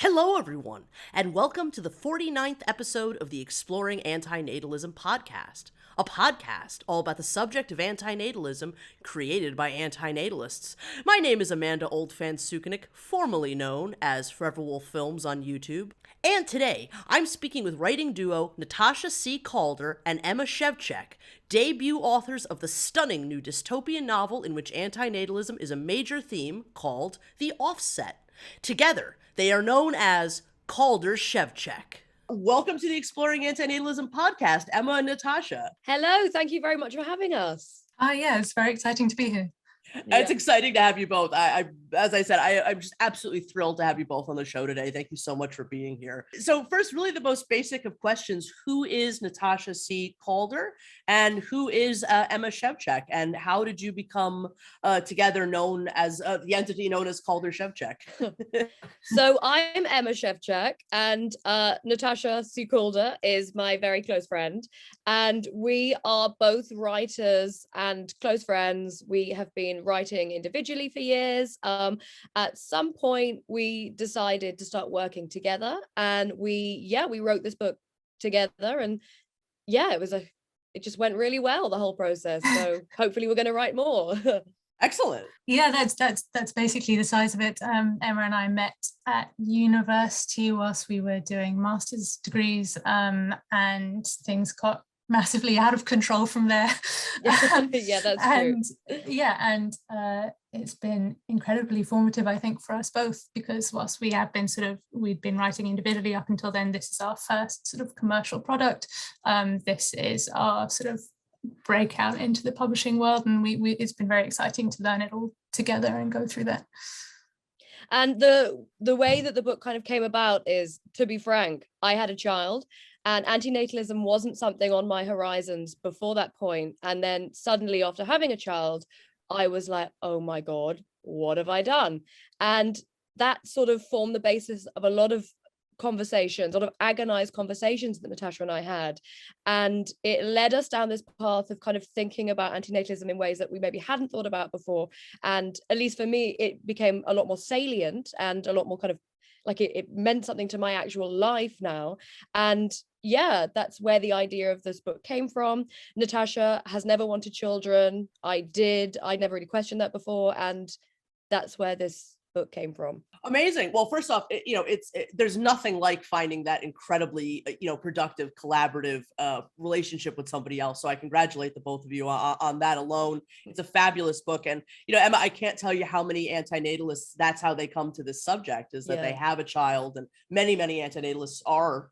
Hello, everyone, and welcome to the 49th episode of the Exploring Antinatalism Podcast, a podcast all about the subject of antinatalism created by antinatalists. My name is Amanda Oldphan Sukenick, formerly known as Forever Wolf Films on YouTube, and today I'm speaking with writing duo Natasha C Calder and Emma Szewczak, debut authors of the stunning new dystopian novel in which antinatalism is a major theme called The Offset. Together, they are known as Calder Szewczak. Welcome to the Exploring Antinatalism Podcast, Emma and Natasha. Hello, thank you very much for having us. Yeah, it's very exciting to be here. It's exciting to have you both. As I said, I'm just absolutely thrilled to have you both on the show today. Thank you so much for being here. So first, really the most basic of questions, who is Natasha C Calder and who is Emma Szewczak, and how did you become together known as the entity known as Calder Szewczak? So I'm Emma Szewczak, and Natasha C Calder is my very close friend, and we are both writers and close friends. We have been writing individually for years. At some point we decided to start working together, and we wrote this book together, and it just went really well, the whole process. So hopefully we're going to write more. Excellent. Yeah, that's basically the size of it. Emma and I met at university whilst we were doing master's degrees, and things got massively out of control from there. Yeah, that's true. It's been incredibly formative, I think, for us both, because whilst we'd been writing individually up until then, this is our first sort of commercial product. This is our sort of breakout into the publishing world, and it's been very exciting to learn it all together and go through that. And the way that the book kind of came about is, to be frank, I had a child, and antinatalism wasn't something on my horizons before that point. And then suddenly, after having a child, I was like, oh my God, what have I done? And that sort of formed the basis of a lot of conversations, a lot of agonized conversations that Natasha and I had. And it led us down this path of kind of thinking about antinatalism in ways that we maybe hadn't thought about before. And at least for me, it became a lot more salient and a lot more kind of like it meant something to my actual life now. And yeah, that's where the idea of this book came from. Natasha has never wanted children. I never really questioned that before. And that's where this book came from. Amazing. Well, first off, there's nothing like finding that incredibly, productive, collaborative relationship with somebody else. So I congratulate the both of you on that alone. It's a fabulous book. And, Emma, I can't tell you how many antinatalists, that's how they come to this subject, is that they have a child, and many, many antinatalists are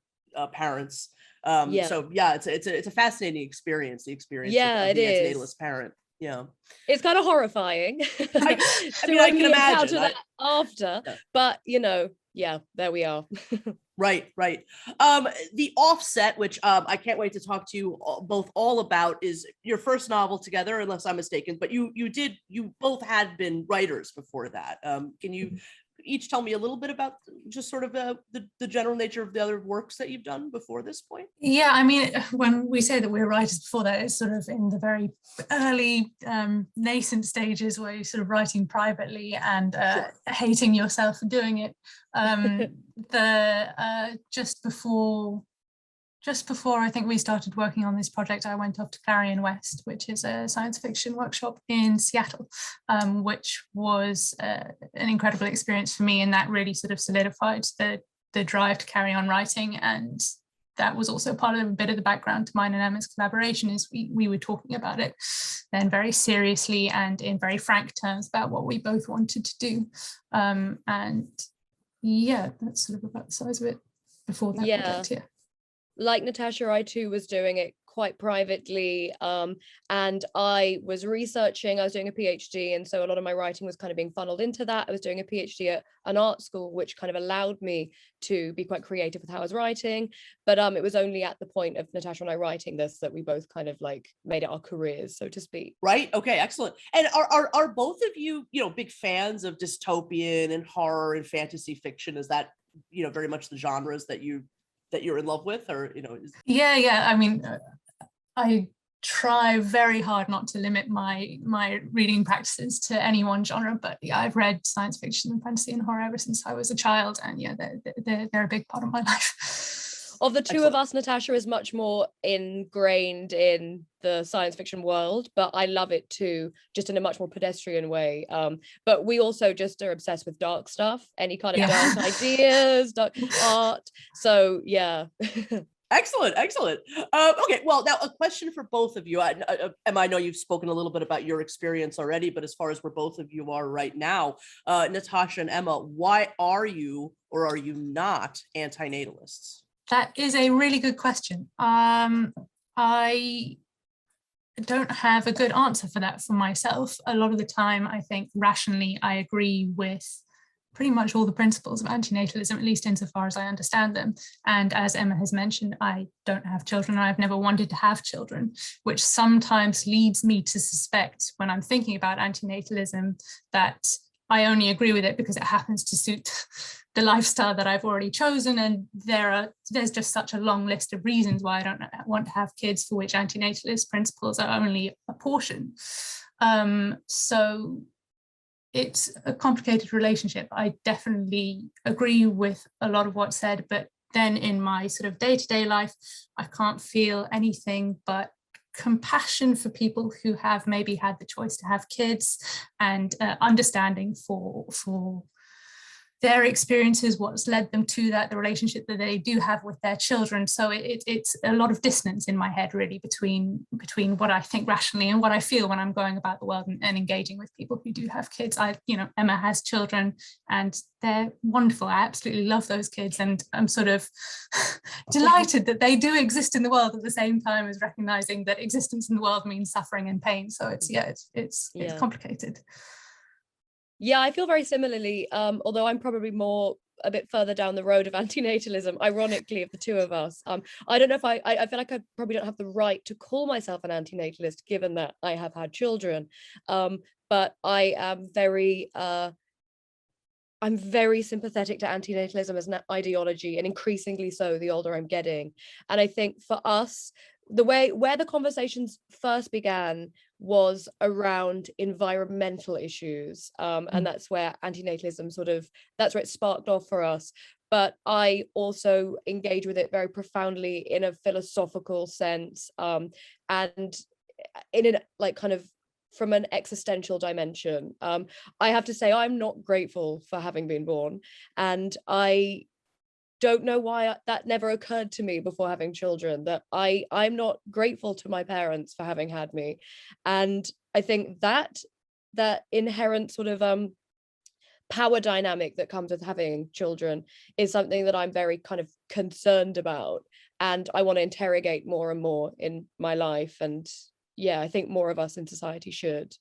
parents. So yeah, it's a fascinating experience, the experience of the antinatalist parent. Yeah, it's kind of horrifying. I can imagine that after, but there we are. Right. The Offset, which I can't wait to talk to you both all about, is your first novel together, unless I'm mistaken. But you both had been writers before that. Can you each tell me a little bit about just sort of the general nature of the other works that you've done before this point? Yeah, I mean, when we say that we're writers before that, it's sort of in the very early nascent stages where you're sort of writing privately and hating yourself for doing it. Just before I think we started working on this project, I went off to Clarion West, which is a science fiction workshop in Seattle, which was an incredible experience for me, and that really sort of solidified the drive to carry on writing. And that was also part of a bit of the background to mine and Emma's collaboration, is we were talking about it then very seriously and in very frank terms about what we both wanted to do. And yeah, that's sort of about the size of it before that project, yeah. Like Natasha, I too was doing it quite privately, and I was researching. I was doing a PhD, and so a lot of my writing was kind of being funneled into that. I was doing a PhD at an art school, which kind of allowed me to be quite creative with how I was writing. But it was only at the point of Natasha and I writing this that we both kind of like made it our careers, so to speak. Right. Okay. Excellent. And are both of you, big fans of dystopian and horror and fantasy fiction? Is that, very much the genres that you're in love with, or Yeah, I mean, I try very hard not to limit my reading practices to any one genre, but yeah, I've read science fiction and fantasy and horror ever since I was a child, and yeah, they're a big part of my life. Of the two Excellent. of us, Natasha is much more ingrained in the science fiction world, but I love it too, just in a much more pedestrian way. But we also just are obsessed with dark stuff, any kind of dark ideas, dark art. So yeah. Excellent. Okay, well, now a question for both of you. Emma, I know you've spoken a little bit about your experience already, but as far as where both of you are right now, Natasha and Emma, why are you or are you not anti-natalists? That is a really good question. I don't have a good answer for that for myself. A lot of the time, I think rationally, I agree with pretty much all the principles of antinatalism, at least insofar as I understand them. And as Emma has mentioned, I don't have children. I've never wanted to have children, which sometimes leads me to suspect when I'm thinking about antinatalism that I only agree with it because it happens to suit the lifestyle that I've already chosen. And there's just such a long list of reasons why I don't want to have kids, for which antinatalist principles are only a portion. So it's a complicated relationship. I definitely agree with a lot of what's said, but then in my sort of day-to-day life, I can't feel anything but compassion for people who have maybe had the choice to have kids, and understanding for their experiences, what's led them to that, the relationship that they do have with their children. So it's a lot of dissonance in my head, really, between what I think rationally and what I feel when I'm going about the world and engaging with people who do have kids. Emma has children and they're wonderful. I absolutely love those kids, and I'm sort of delighted that they do exist in the world at the same time as recognizing that existence in the world means suffering and pain. So it's complicated. Yeah, I feel very similarly, although I'm probably more a bit further down the road of antinatalism, ironically, of the two of us. I don't know if I feel like I probably don't have the right to call myself an antinatalist, given that I have had children. But I am I'm very sympathetic to antinatalism as an ideology, and increasingly so the older I'm getting. And I think for us, where the conversations first began was around environmental issues, and that's where antinatalism that's where it sparked off for us. But I also engage with it very profoundly in a philosophical sense, and in an kind of from an existential dimension. I have to say I'm not grateful for having been born, and I don't know why that never occurred to me before having children, that I'm not grateful to my parents for having had me. And I think that inherent sort of power dynamic that comes with having children is something that I'm very kind of concerned about, and I want to interrogate more and more in my life. And yeah, I think more of us in society should.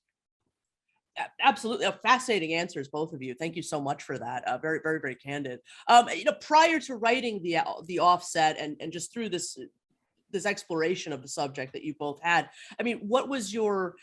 Absolutely. Fascinating answers, both of you. Thank you so much for that. Very, very, very candid. Prior to writing the offset and just through this exploration of the subject that you both had, I mean, what was your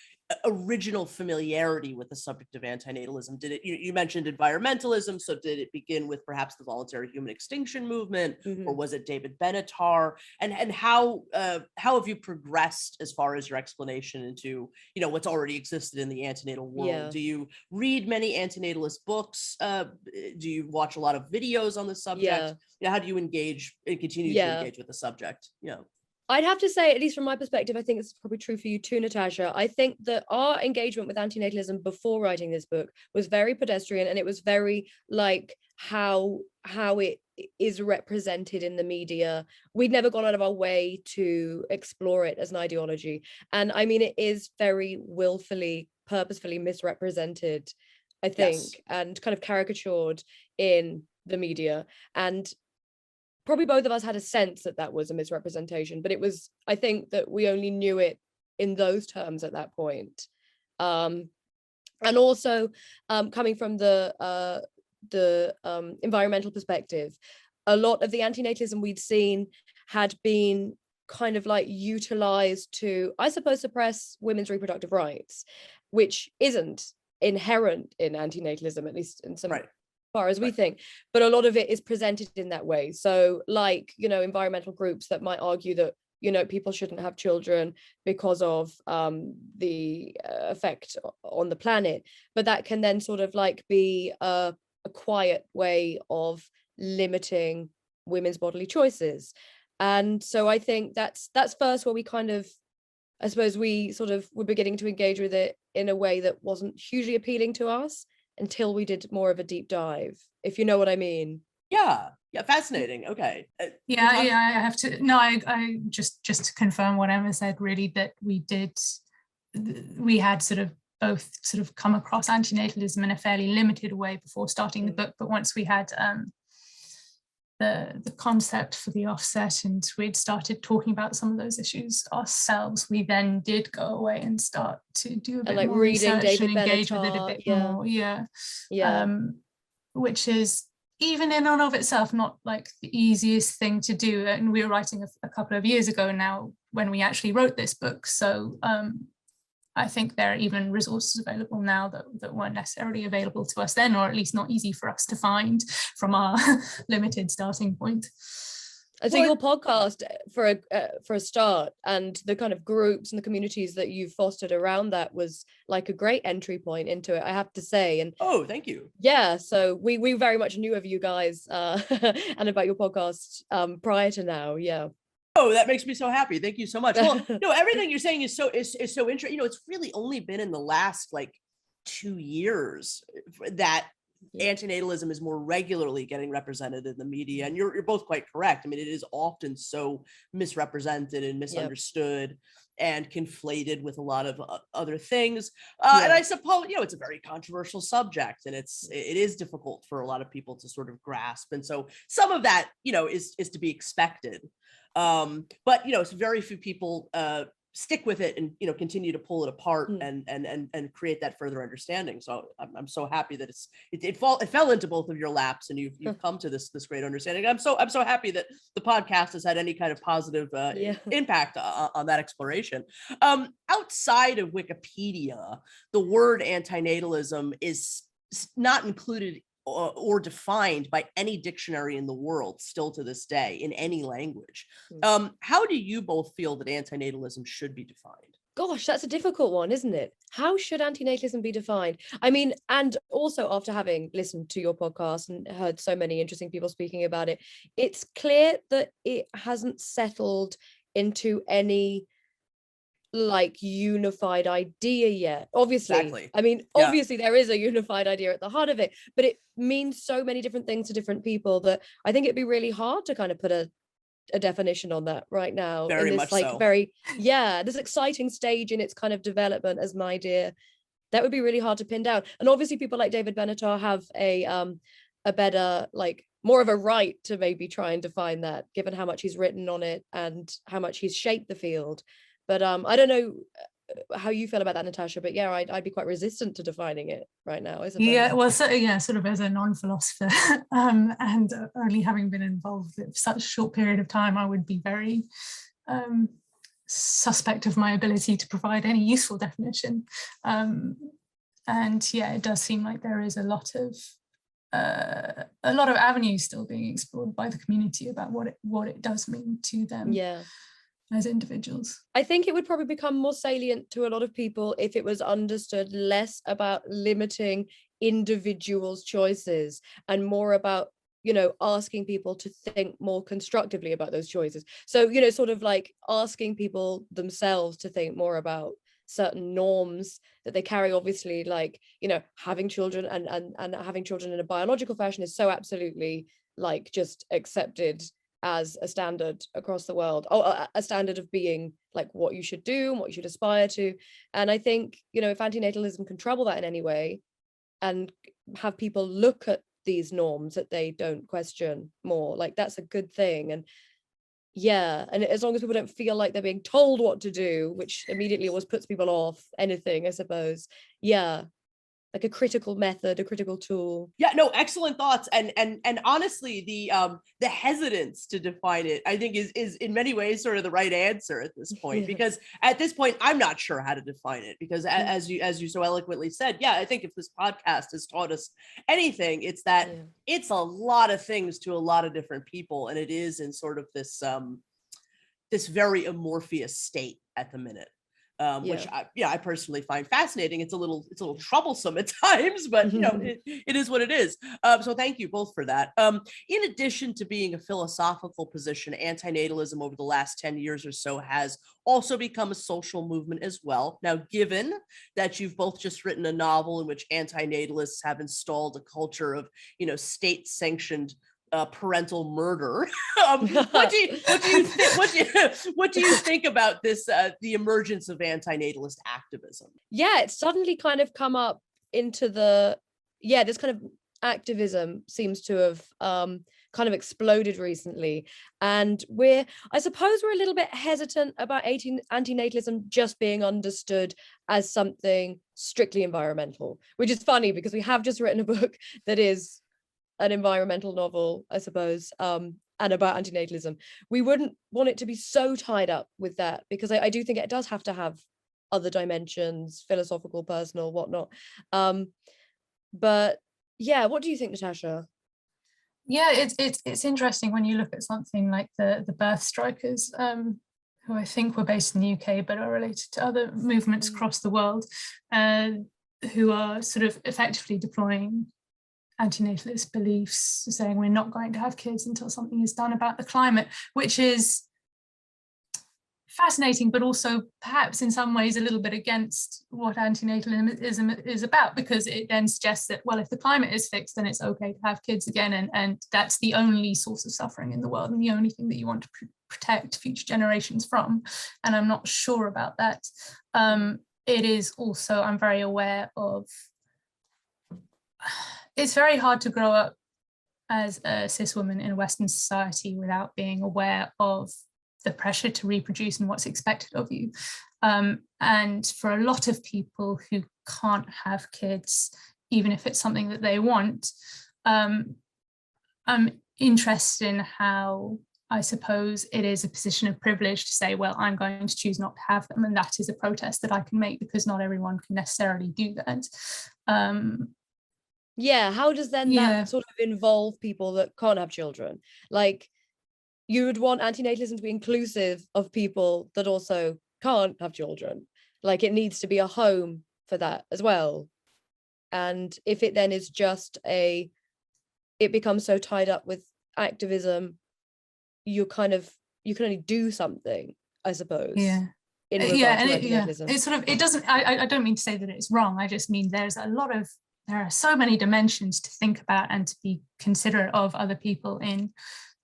original familiarity with the subject of antinatalism? You mentioned environmentalism, so did it begin with perhaps the voluntary human extinction movement, or was it David Benatar? And how have you progressed as far as your explanation into what's already existed in the antinatal world? Yeah. Do you read many antinatalist books? Do you watch a lot of videos on the subject? How do you engage and continue to engage with the subject? I'd have to say, at least from my perspective, I think it's probably true for you too, Natasha. I think that our engagement with antinatalism before writing this book was very pedestrian, and it was very like how it is represented in the media. We'd never gone out of our way to explore it as an ideology. And I mean, it is very willfully, purposefully misrepresented, I think, and kind of caricatured in the media. And probably both of us had a sense that was a misrepresentation, but I think that we only knew it in those terms at that point. And also coming from the environmental perspective, a lot of the antinatalism we'd seen had been kind of like utilized to, I suppose, suppress women's reproductive rights, which isn't inherent in antinatalism, at least in some far as we think, but a lot of it is presented in that way. So like, environmental groups that might argue that people shouldn't have children because of the effect on the planet, but that can then sort of like be a quiet way of limiting women's bodily choices. And so I think that's first where we kind of, I suppose we sort of were beginning to engage with it in a way that wasn't hugely appealing to us until we did more of a deep dive, if you know what I mean. Yeah, fascinating. Okay. I have to, no, I just to confirm what Emma said, really, that we had sort of both sort of come across antinatalism in a fairly limited way before starting the book, but once we had the concept for the offset and we'd started talking about some of those issues ourselves, we then did go away and start to do a bit more research and engage with it a bit more. Which is, even in and of itself, not like the easiest thing to do. And we were writing a couple of years ago now when we actually wrote this book. So I think there are even resources available now that weren't necessarily available to us then, or at least not easy for us to find from our limited starting point. So your podcast, for a start, and the kind of groups and the communities that you've fostered around that was like a great entry point into it, I have to say. And thank you. Yeah, so we very much knew of you guys and about your podcast prior to now. Yeah. Oh, that makes me so happy. Thank you so much. Well, no, everything you're saying is so interesting. It's really only been in the last like 2 years that antinatalism is more regularly getting represented in the media, and you're both quite correct. I mean, it is often so misrepresented and misunderstood and conflated with a lot of other things. And I suppose, it's a very controversial subject, and it is difficult for a lot of people to sort of grasp. And so some of that, is to be expected. But it's very few people stick with it and continue to pull it apart and create that further understanding. So I'm so happy that it fell into both of your laps, and you've come to this great understanding. I'm so happy that the podcast has had any kind of positive impact on that exploration. Outside of Wikipedia, the word antinatalism is not included or defined by any dictionary in the world still to this day in any language. How do you both feel that antinatalism should be defined? Gosh, that's a difficult one, isn't it? How should antinatalism be defined? I mean, and also after having listened to your podcast and heard so many interesting people speaking about it, it's clear that it hasn't settled into any like unified idea yet. Obviously, exactly. I mean, obviously there is a unified idea at the heart of it, but it means so many different things to different people that I think it'd be really hard to kind of put a definition on that right now. Very in this much like so. This exciting stage in its kind of development as an idea. That would be really hard to pin down. And obviously people like David Benatar have a better, like more of a right to maybe try and define that, given how much he's written on it and how much he's shaped the field. But I don't know how you feel about that, Natasha, but I'd be quite resistant to defining it right now, isn't it? Yeah, well, so, sort of as a non-philosopher and only having been involved with such a short period of time, I would be very suspect of my ability to provide any useful definition. And it does seem like there is a lot of avenues still being explored by the community about what it does mean to them. Yeah. As individuals. I think it would probably become more salient to a lot of people if it was understood less about limiting individuals' choices and more about, asking people to think more constructively about those choices. So, sort of like asking people themselves to think more about certain norms that they carry. Obviously, like, having children and having children in a biological fashion is so absolutely like just accepted as a standard across the world, or a standard of being like what you should do and what you should aspire to. And I think, if antinatalism can trouble that in any way and have people look at these norms that they don't question more, like that's a good thing. And and as long as people don't feel like they're being told what to do, which immediately always puts people off anything, I suppose. Like a critical method, a critical tool. Yeah, no, excellent thoughts. And honestly, the hesitance to define it, I think is in many ways sort of the right answer at this point, because at this point, I'm not sure how to define it, because as you so eloquently said, I think if this podcast has taught us anything, it's that it's a lot of things to a lot of different people. And it is in sort of this, this very amorphous state at the minute. Which I personally find fascinating. It's a little troublesome at times, but it is what it is. So thank you both for that. In addition to being a philosophical position, antinatalism over the last 10 years or so has also become a social movement as well. Now, given that you've both just written a novel in which antinatalists have installed a culture of, state-sanctioned parental murder. What do you think about this? The emergence of antinatalist activism. Yeah, it's suddenly kind of come up into this kind of activism seems to have kind of exploded recently, and I suppose we're a little bit hesitant about antinatalism just being understood as something strictly environmental, which is funny because we have just written a book that is an environmental novel, I suppose, and about antinatalism. We wouldn't want it to be so tied up with that, because I do think it does have to have other dimensions, philosophical, personal, whatnot. But yeah, what do you think, Natasha? Yeah, it's interesting when you look at something like the birth strikers, who I think were based in the UK but are related to other movements across the world, who are sort of effectively deploying antinatalist beliefs, saying we're not going to have kids until something is done about the climate, which is fascinating, but also perhaps in some ways a little bit against what antinatalism is about, because it then suggests that, well, if the climate is fixed, then it's okay to have kids again, and that's the only source of suffering in the world and the only thing that you want to protect future generations from. And I'm not sure about that. It is also, I'm very aware of, it's very hard to grow up as a cis woman in a Western society without being aware of the pressure to reproduce and what's expected of you. And for a lot of people who can't have kids, even if it's something that they want, I'm interested in how, I suppose, it is a position of privilege to say, well, I'm going to choose not to have them, and that is a protest that I can make, because not everyone can necessarily do that. Yeah, how does then that sort of involve people that can't have children? Like, you would want antinatalism to be inclusive of people that also can't have children. Like, it needs to be a home for that as well. And if it then is just it becomes so tied up with activism, you can only do something, I suppose. Yeah. In regard to antinatalism. It's sort of, it doesn't, I don't mean to say that it's wrong. I just mean there are so many dimensions to think about and to be considerate of other people in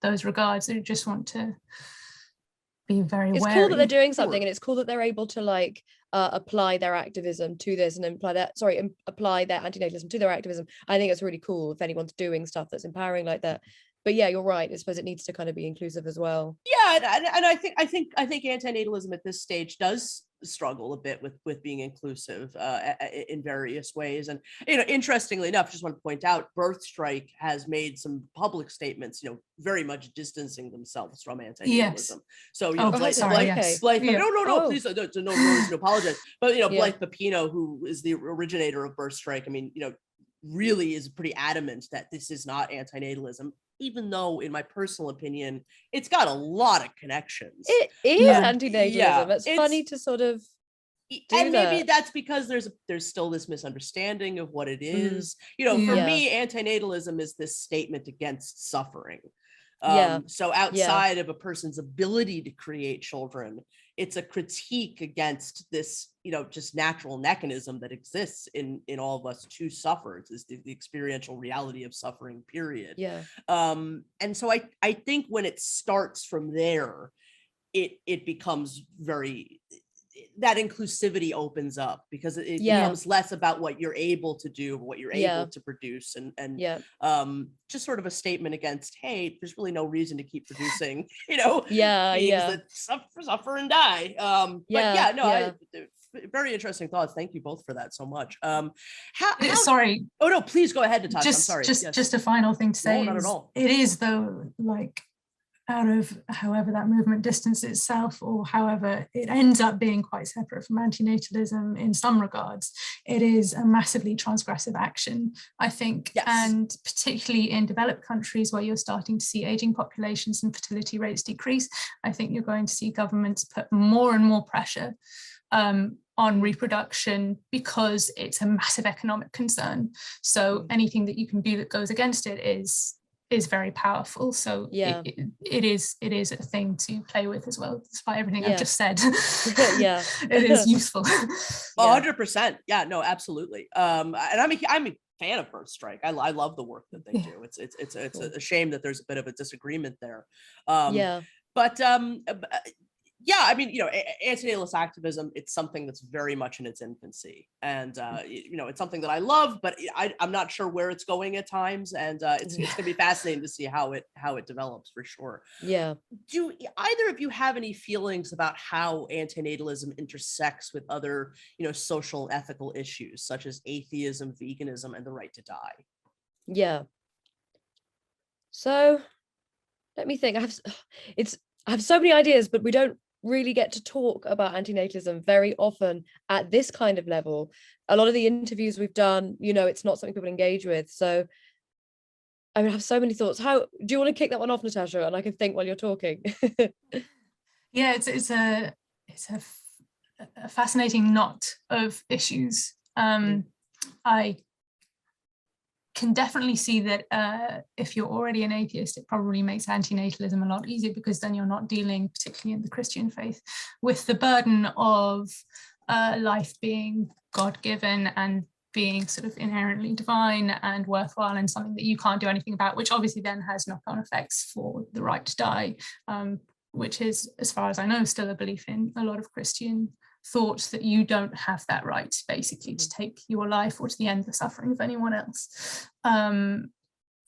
those regards. I just want to be very wary. It's cool that they're doing something, and it's cool that they're able to apply their activism to this, and apply their antinatalism to their activism. I think it's really cool if anyone's doing stuff that's empowering like that. But yeah, you're right. I suppose it needs to kind of be inclusive as well. Yeah, and I think antinatalism at this stage does struggle a bit with being inclusive in various ways. And interestingly enough, just want to point out, Birth Strike has made some public statements, very much distancing themselves from antinatalism. Yes. So Blythe, please no apologize. But Blythe Pepino, who is the originator of Birth Strike, I mean, really is pretty adamant that this is not antinatalism, even though, in my personal opinion, it's got a lot of connections. It is antinatalism. Yeah, it's funny to sort of and maybe that's because there's still this misunderstanding of what it is. For me, antinatalism is this statement against suffering. So outside of a person's ability to create children, it's a critique against this, just natural mechanism that exists in all of us to suffer. It's the experiential reality of suffering, period. Yeah. And so I think when it starts from there, it becomes that inclusivity opens up, because it becomes less about what you're able to do, what you're able to produce, and just sort of a statement against, hey, there's really no reason to keep producing, beings that suffer and die. Very interesting thoughts. Thank you both for that so much. Sorry. Oh no, please go ahead, Natasha. I'm sorry. Just a final thing to say. No, not at all. It is, though, like, out of however that movement distances itself, or however it ends up being quite separate from antinatalism in some regards, it is a massively transgressive action, I think. Yes. And particularly in developed countries where you're starting to see aging populations and fertility rates decrease, I think you're going to see governments put more and more pressure on reproduction, because it's a massive economic concern. So anything that you can do that goes against it is very powerful. So it is a thing to play with as well, despite everything I've just said. It is useful. 100%. Yeah, no, absolutely. And I'm a fan of Birth Strike. I love the work that they do. It's a shame that there's a bit of a disagreement there. But yeah, I mean, antinatalist activism, it's something that's very much in its infancy. And, it's something that I love, but I'm not sure where it's going at times. And it's going to be fascinating to see how it develops, for sure. Yeah. Do either of you have any feelings about how antinatalism intersects with other, social ethical issues, such as atheism, veganism, and the right to die? Yeah. So let me think. I have so many ideas, but we don't really get to talk about antinatalism very often at this kind of level. A lot of the interviews we've done, it's not something people engage with. So I have so many thoughts. How do you want to kick that one off, Natasha? And I can think while you're talking. Yeah, it's a fascinating knot of issues. I can definitely see that if you're already an atheist, it probably makes antinatalism a lot easier, because then you're not dealing, particularly in the Christian faith, with the burden of life being God-given and being sort of inherently divine and worthwhile, and something that you can't do anything about, which obviously then has knock-on effects for the right to die, which is, as far as I know, still a belief in a lot of Christian thought, that you don't have that right, basically, to take your life or to the end of the suffering of anyone else.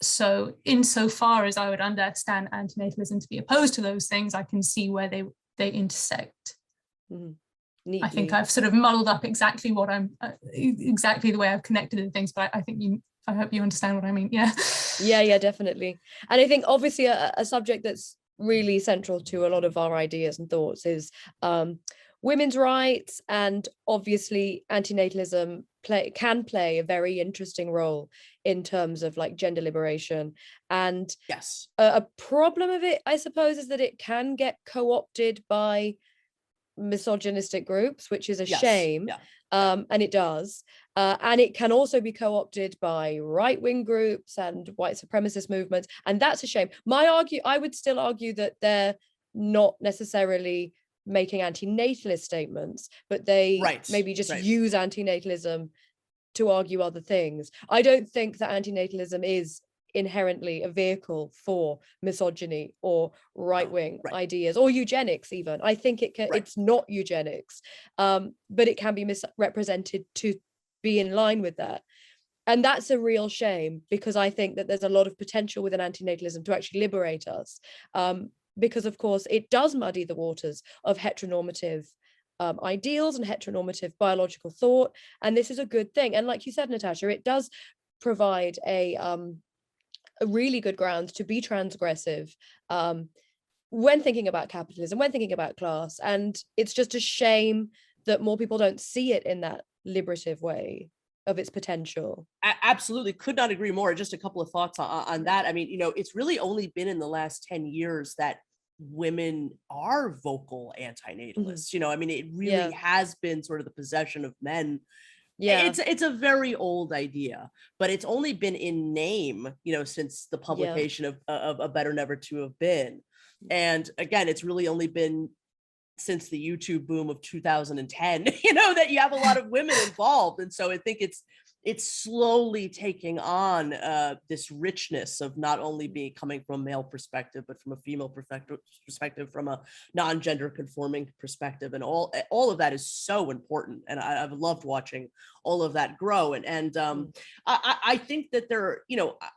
So insofar as I would understand antinatalism to be opposed to those things, I can see where they intersect. I think I've sort of muddled up exactly what I'm exactly the way I've connected the things, but I hope you understand what I mean. Yeah, definitely. And I think obviously a subject that's really central to a lot of our ideas and thoughts is women's rights, and obviously antinatalism can play a very interesting role in terms of like gender liberation. And yes, a problem of it, I suppose, is that it can get co-opted by misogynistic groups, which is a shame. And it does, and it can also be co-opted by right-wing groups and white supremacist movements, and that's a shame. I would still argue that they're not necessarily making antinatalist statements, but they maybe just use antinatalism to argue other things. I don't think that antinatalism is inherently a vehicle for misogyny or right-wing ideas, or eugenics even. I think it's not eugenics, but it can be misrepresented to be in line with that. And that's a real shame, because I think that there's a lot of potential within antinatalism to actually liberate us. Because of course it does muddy the waters of heteronormative ideals and heteronormative biological thought, and this is a good thing. And like you said, Natasha, it does provide a really good ground to be transgressive when thinking about capitalism, when thinking about class. And it's just a shame that more people don't see it in that liberative way of its potential. Absolutely, could not agree more. Just a couple of thoughts on that. I mean, it's really only been in the last 10 years that women are vocal antinatalists. I mean, it really has been sort of the possession of men. It's a very old idea, but it's only been in name, since the publication of A Better Never to Have Been. And again, it's really only been since the YouTube boom of 2010, that you have a lot of women involved. And so I think it's slowly taking on this richness of not only being coming from a male perspective, but from a female perspective, from a non-gender conforming perspective. And all of that is so important. And I've loved watching all of that grow. And I think that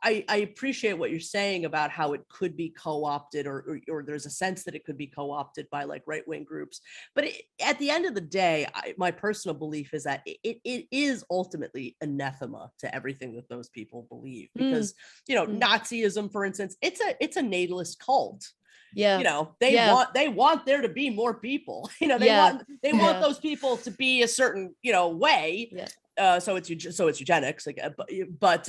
I appreciate what you're saying about how it could be co-opted, or there's a sense that it could be co-opted by like right-wing groups. But at the end of the day, my personal belief is that it is ultimately anathema to everything that those people believe, because Nazism, for instance, it's a natalist cult. Yeah. They want there to be more people. They want those people to be a certain way. So it's eugenics, but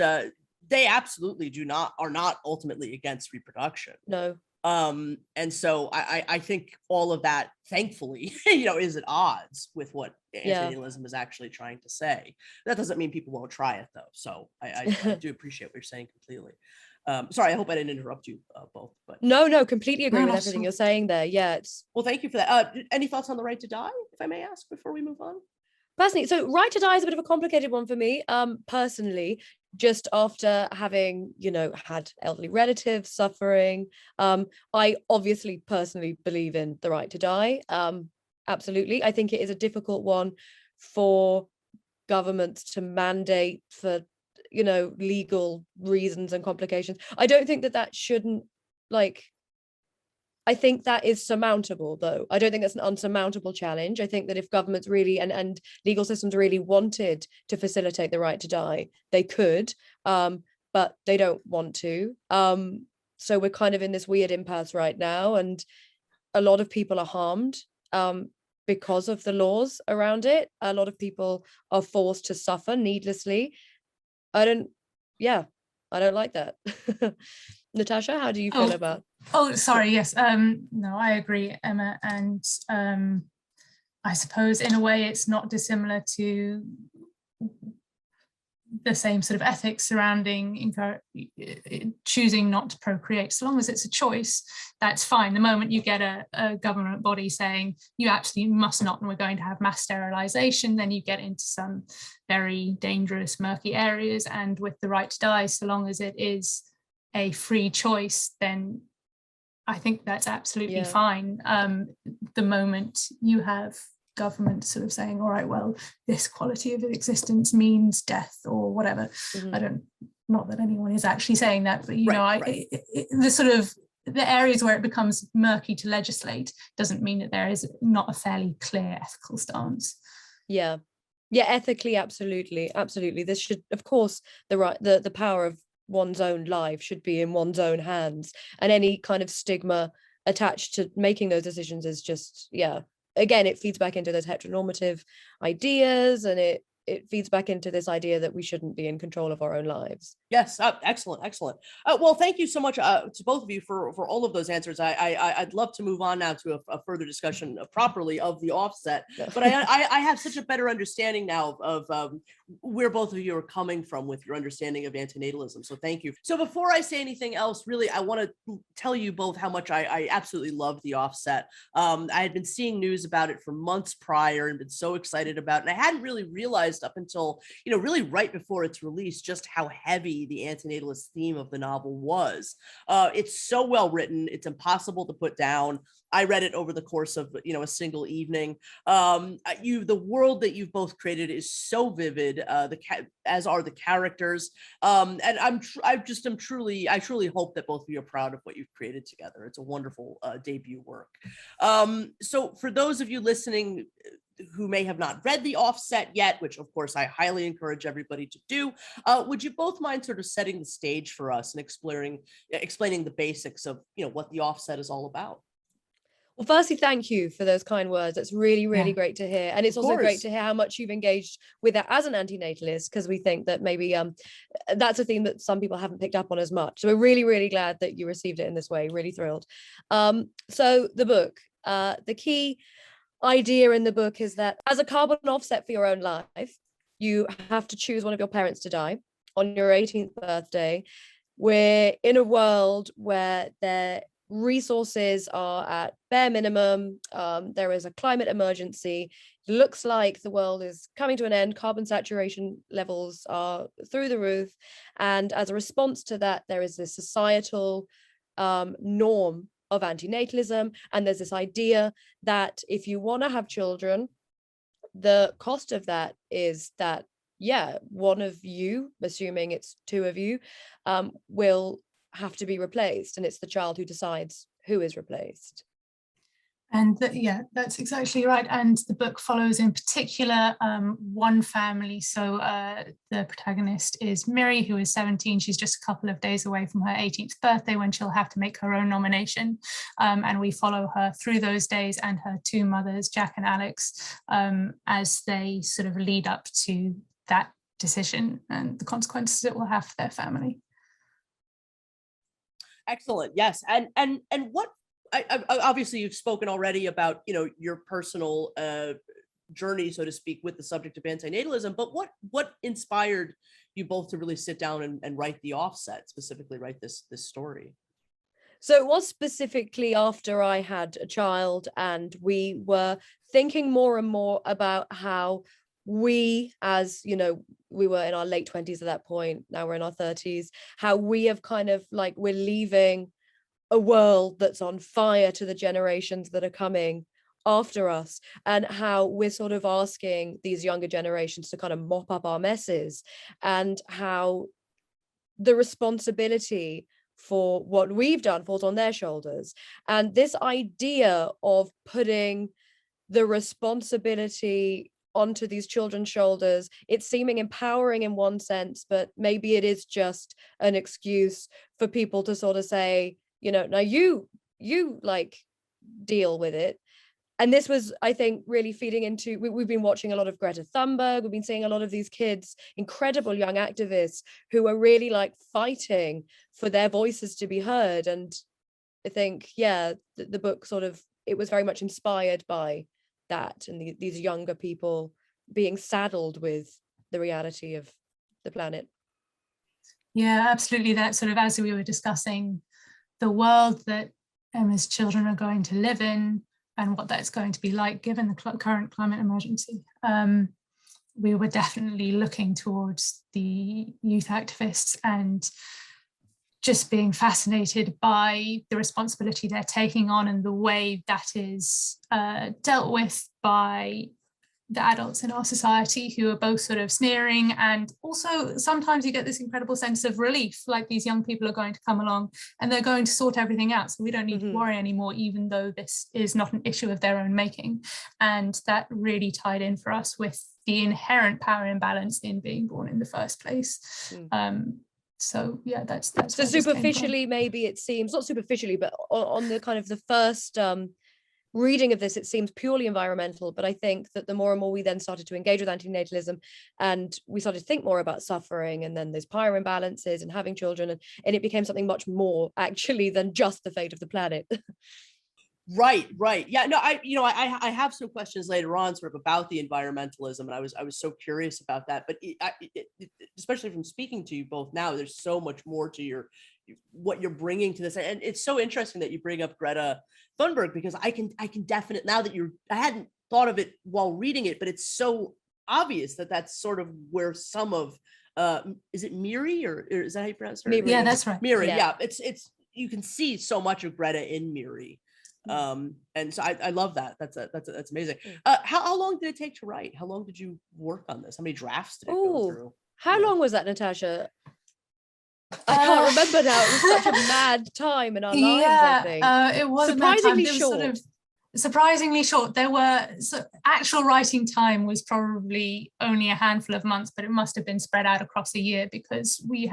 they absolutely are not ultimately against reproduction. No. And so I think all of that, thankfully, is at odds with what antinatalism is actually trying to say. That doesn't mean people won't try it, though. So I do appreciate what you're saying completely. Sorry, I hope I didn't interrupt you both. But no, completely agree with everything you're saying there. Yeah. Well, thank you for that. Any thoughts on the right to die, if I may ask, before we move on? Personally, so right to die is a bit of a complicated one for me. Personally, just after having, had elderly relatives suffering, I obviously personally believe in the right to die. Absolutely. I think it is a difficult one for governments to mandate for, legal reasons and complications. I don't think that shouldn't, I think that is surmountable, though. I don't think that's an unsurmountable challenge. I think that if governments really and legal systems really wanted to facilitate the right to die, they could, but they don't want to. So we're kind of in this weird impasse right now, and a lot of people are harmed because of the laws around it. A lot of people are forced to suffer needlessly. I don't like that. Natasha, how do you feel about? Oh, sorry. Yes. No, I agree, Emma. And I suppose in a way it's not dissimilar to the same sort of ethics surrounding choosing not to procreate. So long as it's a choice, that's fine. The moment you get a government body saying you absolutely must not, and we're going to have mass sterilization, then you get into some very dangerous, murky areas. And with the right to die, so long as it is a free choice, then I think that's absolutely fine. The moment you have government sort of saying, all right, well, this quality of existence means death or whatever. Not that anyone is actually saying that, but the areas where it becomes murky to legislate doesn't mean that there is not a fairly clear ethical stance. Yeah, ethically, absolutely. This should, of course, the power of one's own life should be in one's own hands, and any kind of stigma attached to making those decisions is just, again, it feeds back into those heteronormative ideas, and it feeds back into this idea that we shouldn't be in control of our own lives. Yes, excellent. Well, thank you so much to both of you for all of those answers. I'd love to move on now to a further discussion properly of the offset, but I have such a better understanding now of where both of you are coming from with your understanding of antinatalism. So thank you. So before I say anything else, really, I want to tell you both how much I absolutely love the offset. I had been seeing news about it for months prior and been so excited about it. And I hadn't really realized up until, really right before its release, just how heavy the antinatalist theme of the novel was. It's so well written. It's impossible to put down. I read it over the course of, a single evening. The world that you've both created is so vivid, as are the characters. And I truly hope that both of you are proud of what you've created together. It's a wonderful debut work. So for those of you listening who may have not read the offset yet, which of course I highly encourage everybody to do, would you both mind sort of setting the stage for us and explaining the basics of, what the offset is all about? Well, firstly, thank you for those kind words. That's really, really great to hear. And it's also great to hear how much you've engaged with it as an antinatalist, because we think that maybe that's a theme that some people haven't picked up on as much. So we're really, really glad that you received it in this way. Really thrilled. So the book, the key idea in the book is that as a carbon offset for your own life, you have to choose one of your parents to die on your 18th birthday. We're in a world where their resources are at bare minimum. There is a climate emergency. It looks like the world is coming to an end. Carbon saturation levels are through the roof. And as a response to that, there is this societal norm of antinatalism. And there's this idea that if you want to have children, the cost of that is that, one of you, assuming it's two of you, will have to be replaced, and it's the child who decides who is replaced. And that's exactly right. And the book follows in particular one family. So the protagonist is Miri, who is 17. She's just a couple of days away from her 18th birthday when she'll have to make her own nomination. And we follow her through those days and her two mothers, Jack and Alex, as they sort of lead up to that decision and the consequences it will have for their family. Excellent. Yes. And what, I obviously you've spoken already about, your personal journey, so to speak, with the subject of antinatalism, but what inspired you both to really sit down and write The Offset, specifically write this story? So it was specifically after I had a child, and we were thinking more and more about how we, as we were in our late 20s at that point, now we're in our 30s, how we have kind of like, we're leaving a world that's on fire to the generations that are coming after us, and how we're sort of asking these younger generations to kind of mop up our messes, and how the responsibility for what we've done falls on their shoulders. And this idea of putting the responsibility onto these children's shoulders, it's seeming empowering in one sense, but maybe it is just an excuse for people to sort of say, now you like deal with it. And this was, I think, really feeding into, we've been watching a lot of Greta Thunberg, we've been seeing a lot of these kids, incredible young activists who are really like fighting for their voices to be heard. And I think, the book sort of, it was very much inspired by that, and these younger people being saddled with the reality of the planet. Yeah, absolutely. That sort of, as we were discussing, the world that Emma's children are going to live in and what that's going to be like given the current climate emergency. We were definitely looking towards the youth activists and just being fascinated by the responsibility they're taking on and the way that is dealt with by the adults in our society, who are both sort of sneering, and also sometimes you get this incredible sense of relief, like these young people are going to come along and they're going to sort everything out, so we don't need to worry anymore, even though this is not an issue of their own making. And that really tied in for us with the inherent power imbalance in being born in the first place. So that's so superficially, maybe it seems, not superficially, but on the kind of the first reading of this, it seems purely environmental. But I think that the more and more we then started to engage with antinatalism, and we started to think more about suffering, and then there's power imbalances and having children, and it became something much more actually than just the fate of the planet. Right. Yeah, no, I have some questions later on sort of about the environmentalism, and I was so curious about that. But especially from speaking to you both now, there's so much more to what you're bringing to this, and it's so interesting that you bring up Greta Thunberg, because I can definitely, now that I hadn't thought of it while reading it, but it's so obvious that that's sort of where some of is it Miri, or is that how you pronounce her? Yeah, that's right. Miri. Yeah, it's you can see so much of Greta in Miri. And so I love that. That's amazing. How long did it take to write? How long did you work on this? How many drafts did it go through? How long was that, Natasha? I can't remember now. It was such a mad time in our lives, I think. It was surprisingly short. Surprisingly short. There were actual writing time was probably only a handful of months, but it must have been spread out across a year, because we'd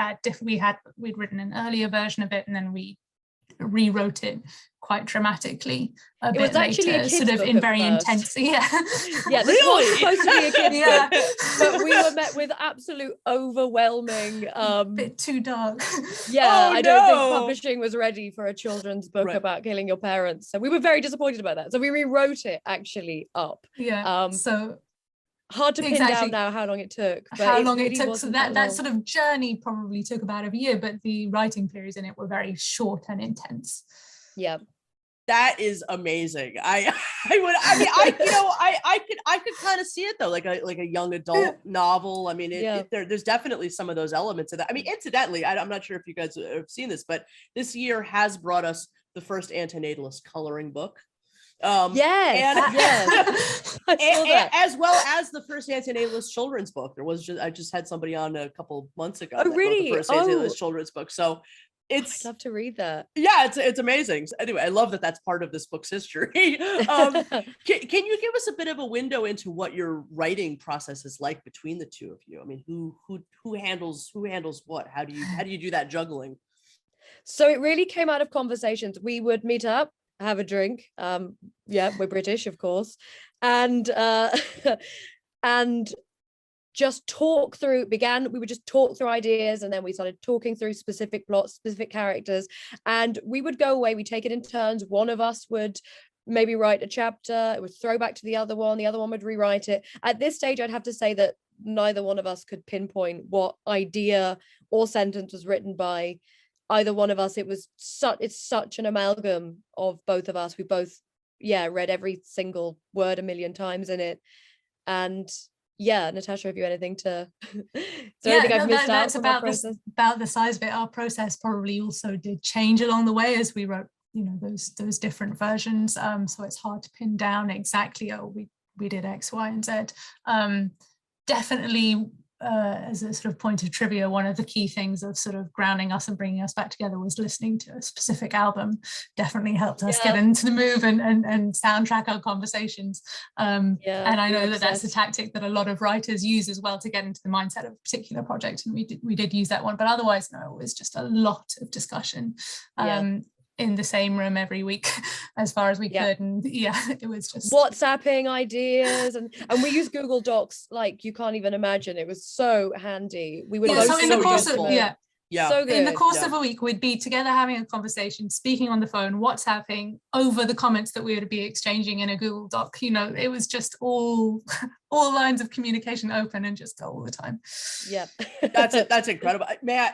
written an earlier version of it, and then we rewrote it quite dramatically a bit actually later, sort of in very intense. Yeah, this was supposed to be a kid's book, but we were met with absolute overwhelming bit too dark. I don't think publishing was ready for a children's book about killing your parents, so we were very disappointed about that, so we rewrote it actually up. So hard to pin down now how long it took. But how long it took. So that sort of journey probably took about a year, but the writing periods in it were very short and intense. Yeah. That is amazing. I could kind of see it though, like a young adult novel. I mean, there's definitely some of those elements of that. I mean, incidentally, I'm not sure if you guys have seen this, but this year has brought us the first antinatalist coloring book. Yes. As well as the first antinatalist children's book. I just had somebody on a couple months ago. Oh, really? The first antinatalist children's book. So I'd love to read that. Yeah, it's amazing. Anyway, I love that that's part of this book's history. Can you give us a bit of a window into what your writing process is like between the two of you? I mean, who handles what? How do you do that juggling? So it really came out of conversations. We would meet up, have a drink. Yeah, we're British, of course, and and just talk through. We would just talk through ideas, and then we started talking through specific plots, specific characters, and we would go away. We take it in turns. One of us would maybe write a chapter. It would throw back to the other one. The other one would rewrite it. At this stage, I'd have to say that neither one of us could pinpoint what idea or sentence was written by either one of us. It's such an amalgam of both of us. We both read every single word a million times in it. And Natasha, have you anything to anything I've missed out from our process? About the size of it. Our process probably also did change along the way as we wrote, those different versions. So it's hard to pin down exactly, we did X, Y, and Z. Definitely as a sort of point of trivia, one of the key things of sort of grounding us and bringing us back together was listening to a specific album. Definitely helped us get into the move and soundtrack our conversations. And I know that's a tactic that a lot of writers use as well to get into the mindset of a particular project. And we did use that one, but otherwise, no, it was just a lot of discussion. In the same room every week as far as we could, and it was just WhatsApping ideas, and we use Google Docs like you can't even imagine. It was so handy. We would so in the course of so good. In the course of a week, we'd be together having a conversation, speaking on the phone, WhatsApping over the comments that we would be exchanging in a Google Doc. It was just all lines of communication open and just go all the time. Yeah, that's incredible. May I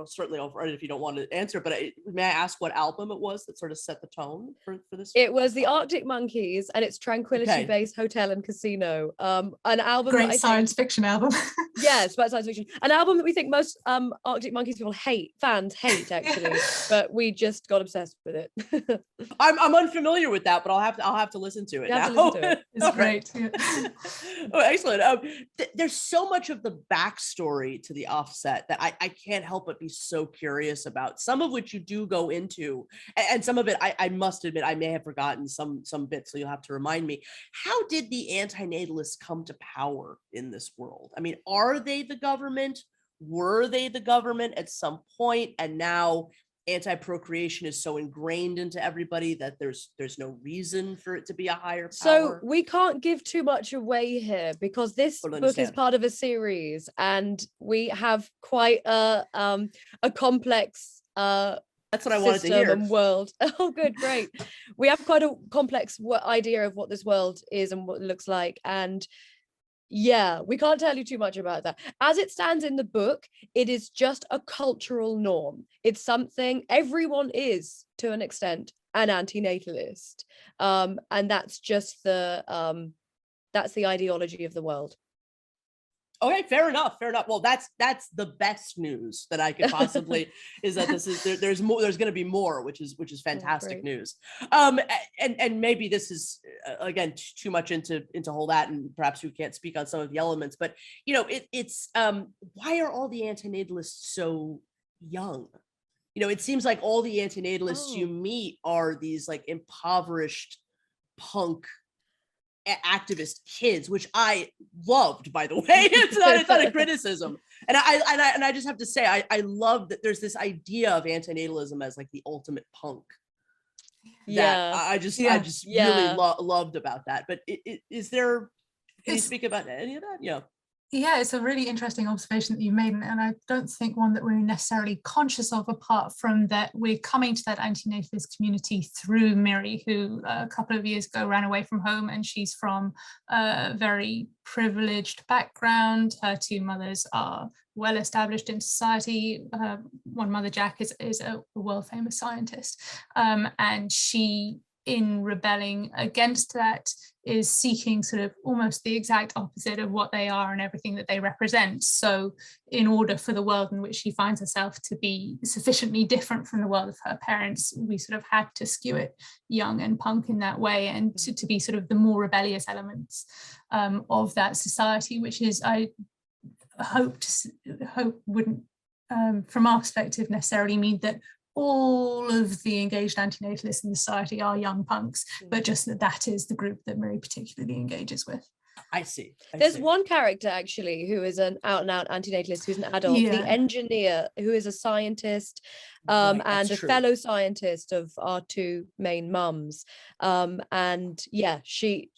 certainly offer it if you don't want to answer, but may I ask what album it was that sort of set the tone for this? It was the Arctic Monkeys and its Tranquility Base Hotel and Casino. An album, great science fiction album. Yeah, it's about science fiction. An album that we think most Arctic Monkeys fans hate actually, but we just got obsessed with it. I'm unfamiliar with that, but I'll have to listen to it now. Listen to it. It's great. Oh, excellent. There's so much of the backstory to the offset that I can't help but be so curious about, some of which you do go into, and some of it I must admit I may have forgotten some bits, so you'll have to remind me. How did the antinatalists come to power in this world? I mean, are they the government? Were they the government at some point, and now anti-procreation is so ingrained into everybody that there's no reason for it to be a higher power? So we can't give too much away here because this book is part of a series, and we have quite a complex that's what I wanted to hear. And world. Oh, good, great. We have quite a complex idea of what this world is and what it looks like, and we can't tell you too much about that. As it stands in the book, it is just a cultural norm. It's something everyone is, to an extent, an antinatalist. And that's just that's the ideology of the world. Okay, fair enough. Well, that's the best news that I could possibly is that there's more. There's going to be more, which is fantastic news. And maybe this is again too much into whole that, and perhaps we can't speak on some of the elements. But it's why are all the antinatalists so young? It seems like all the antinatalists you meet are these like impoverished punk activist kids, which I loved, by the way. It's not a criticism, and I just have to say I love that there's this idea of antinatalism as like the ultimate punk. I just really loved about that. But is there? Can you speak about any of that? Yeah, it's a really interesting observation that you made, and I don't think one that we're necessarily conscious of, apart from that we're coming to that antinatalist community through Miri, who a couple of years ago ran away from home, and she's from a very privileged background. Her two mothers are well established in society. One mother, Jack, is a world famous scientist, and she, in rebelling against that, is seeking sort of almost the exact opposite of what they are and everything that they represent. So in order for the world in which she finds herself to be sufficiently different from the world of her parents, we sort of had to skew it young and punk in that way, and to be sort of the more rebellious elements of that society, which is, I hope wouldn't from our perspective, necessarily mean that all of the engaged antinatalists in the society are young punks, but just that is the group that Miri particularly engages with. I see. There's one character actually who is an out and out antinatalist, who's an adult, the engineer, who is a scientist, and a fellow scientist of our two main mums. And yeah,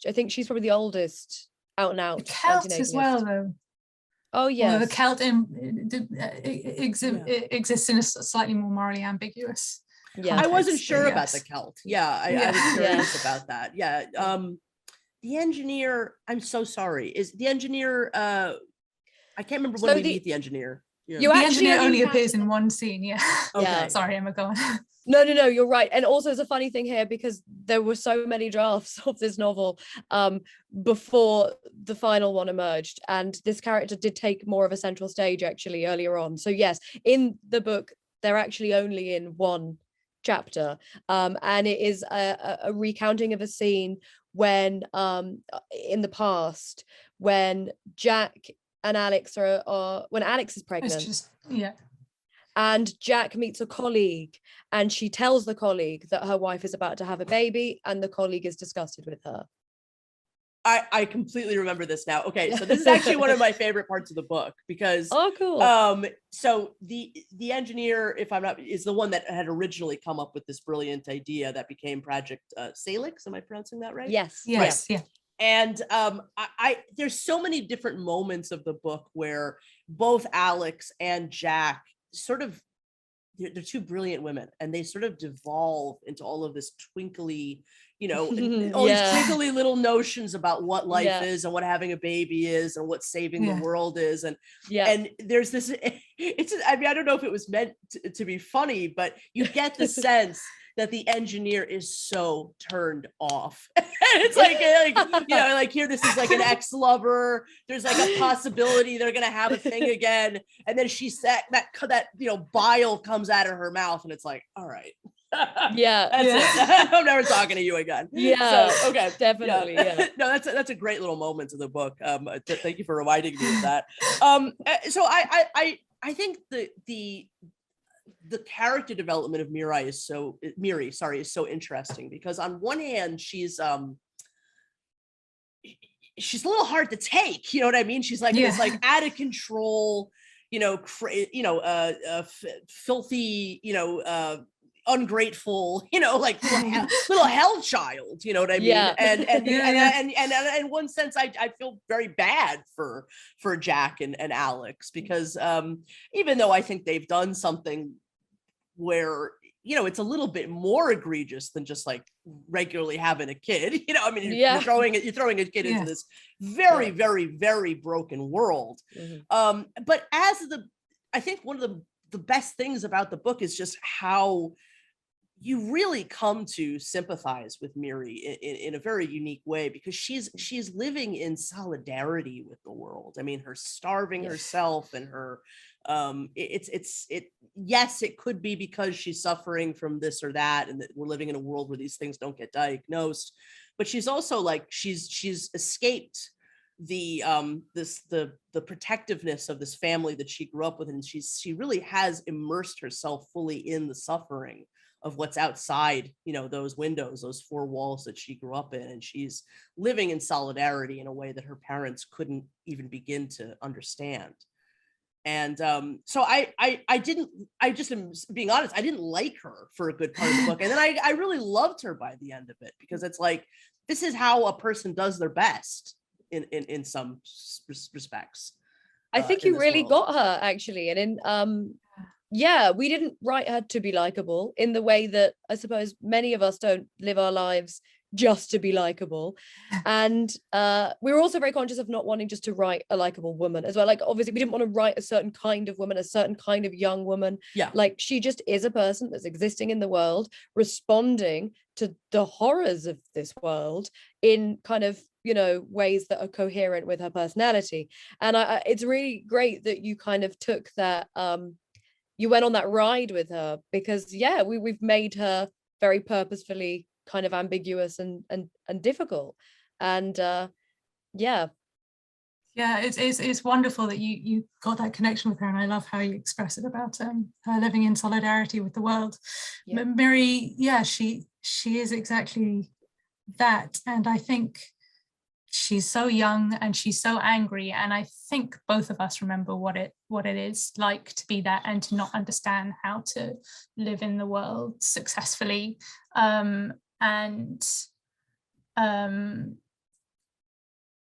I think she's probably the oldest out and out. The Celt as well, though. Oh yeah, the Celt exists in a slightly more morally ambiguous. Yeah, I wasn't sure about the Celt. I was curious about that. Yeah. The engineer, I'm so sorry. Is the engineer, I can't remember when we meet the engineer. The engineer only appears in one scene, Okay. Sorry, Emma, go on. No, you're right. And also, there's a funny thing here, because there were so many drafts of this novel before the final one emerged. And this character did take more of a central stage, actually, earlier on. So yes, in the book, they're actually only in one chapter. And it is a recounting of a scene when in the past, when Jack and Alex when Alex is pregnant, and Jack meets a colleague, and she tells the colleague that her wife is about to have a baby, and the colleague is disgusted with her. I completely remember this now. Okay, so this is actually one of my favorite parts of the book, because cool. So the engineer, if I'm not, is the one that had originally come up with this brilliant idea that became Project Salix. Am I pronouncing that right? Yes. Right. Yeah. And there's so many different moments of the book where both Alex and Jack sort of, they're two brilliant women, and they sort of devolve into all of this twinkly, all these twinkly little notions about what life is, and what having a baby is, and what saving the world is. And there's this, I don't know if it was meant to be funny, but you get the sense that the engineer is so turned off. It's like here, this is like an ex-lover. There's like a possibility they're gonna have a thing again, and then she said that bile comes out of her mouth, and it's like, all right. That's it. I'm never talking to you again. Okay, definitely. No, that's a great little moment of the book. Thank you for reminding me of that. So I think the character development of Miri is so interesting, because on one hand, she's a little hard to take. You know what I mean? She's like this out of control, filthy, ungrateful, little hell child, you know what I mean? And in one sense, I feel very bad for Jack and Alex, because even though I think they've done something where it's a little bit more egregious than just like regularly having a kid, you're throwing a kid into this very, very, very broken world. But I think one of the best things about the book is just how you really come to sympathize with Miri in a very unique way, because she's living in solidarity with the world. I mean, her starving herself, and her yes, it could be because she's suffering from this or that, and that we're living in a world where these things don't get diagnosed, but she's also like she's escaped the protectiveness of this family that she grew up with, and she really has immersed herself fully in the suffering of what's outside, those windows, those four walls that she grew up in, and she's living in solidarity in a way that her parents couldn't even begin to understand. And so I just am being honest, I didn't like her for a good part of the book, and then I really loved her by the end of it, because it's like, this is how a person does their best in some respects. I think you really got her, actually. And in we didn't write her to be likable in the way that I suppose many of us don't live our lives just to be likable. And we were also very conscious of not wanting just to write a likable woman as well. Like, obviously we didn't want to write a certain kind of woman, a certain kind of young woman. Like, she just is a person that's existing in the world, responding to the horrors of this world in kind of ways that are coherent with her personality. And it's really great that you kind of took that you went on that ride with her, because we've made her very purposefully kind of ambiguous and difficult. And Yeah, it's wonderful that you got that connection with her, and I love how you express it about her living in solidarity with the world. Yeah. Miri, yeah, she is exactly that, and I think she's so young and she's so angry, and I think both of us remember what it is like to be that and to not understand how to live in the world successfully,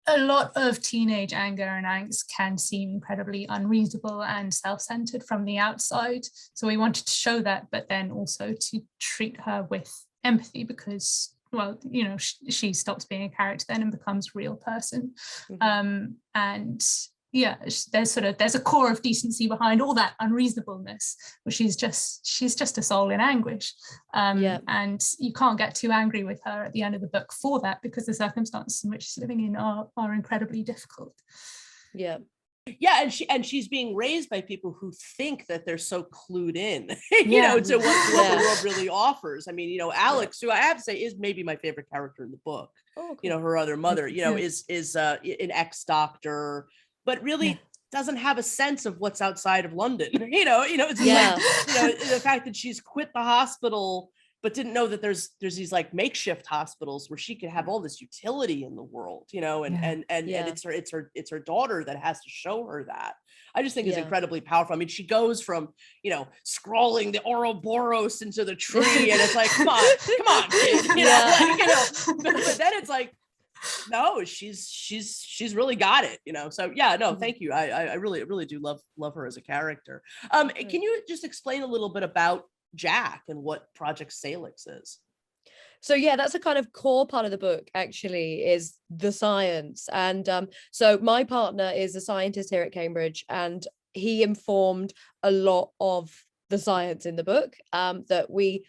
a lot of teenage anger and angst can seem incredibly unreasonable and self-centered from the outside. So we wanted to show that, but then also to treat her with empathy, because, well, you know, she stops being a character then and becomes a real person. And yeah, there's a core of decency behind all that unreasonableness, but she's just a soul in anguish. And you can't get too angry with her at the end of the book for that, because the circumstances in which she's living in are incredibly difficult. Yeah, and she's being raised by people who think that they're so clued in, to what the world really offers. I mean, you know, Alex, who I have to say is maybe my favorite character in the book. Oh, cool. You know, her other mother, you know, is an ex-doctor, but really doesn't have a sense of what's outside of London. It's like, the fact that she's quit the hospital, but didn't know that there's these like makeshift hospitals where she could have all this utility in the world, and it's her daughter that has to show her that. I just think is incredibly powerful. I mean, she goes from, scrawling the Ouroboros into the tree, and it's like, come on, kid, but then it's like, no, she's really got it, So thank you. I really do love her as a character. Can you just explain a little bit about Jack and what Project Salix is? So that's a kind of core part of the book, actually, is the science. And so my partner is a scientist here at Cambridge, and he informed a lot of the science in the book that we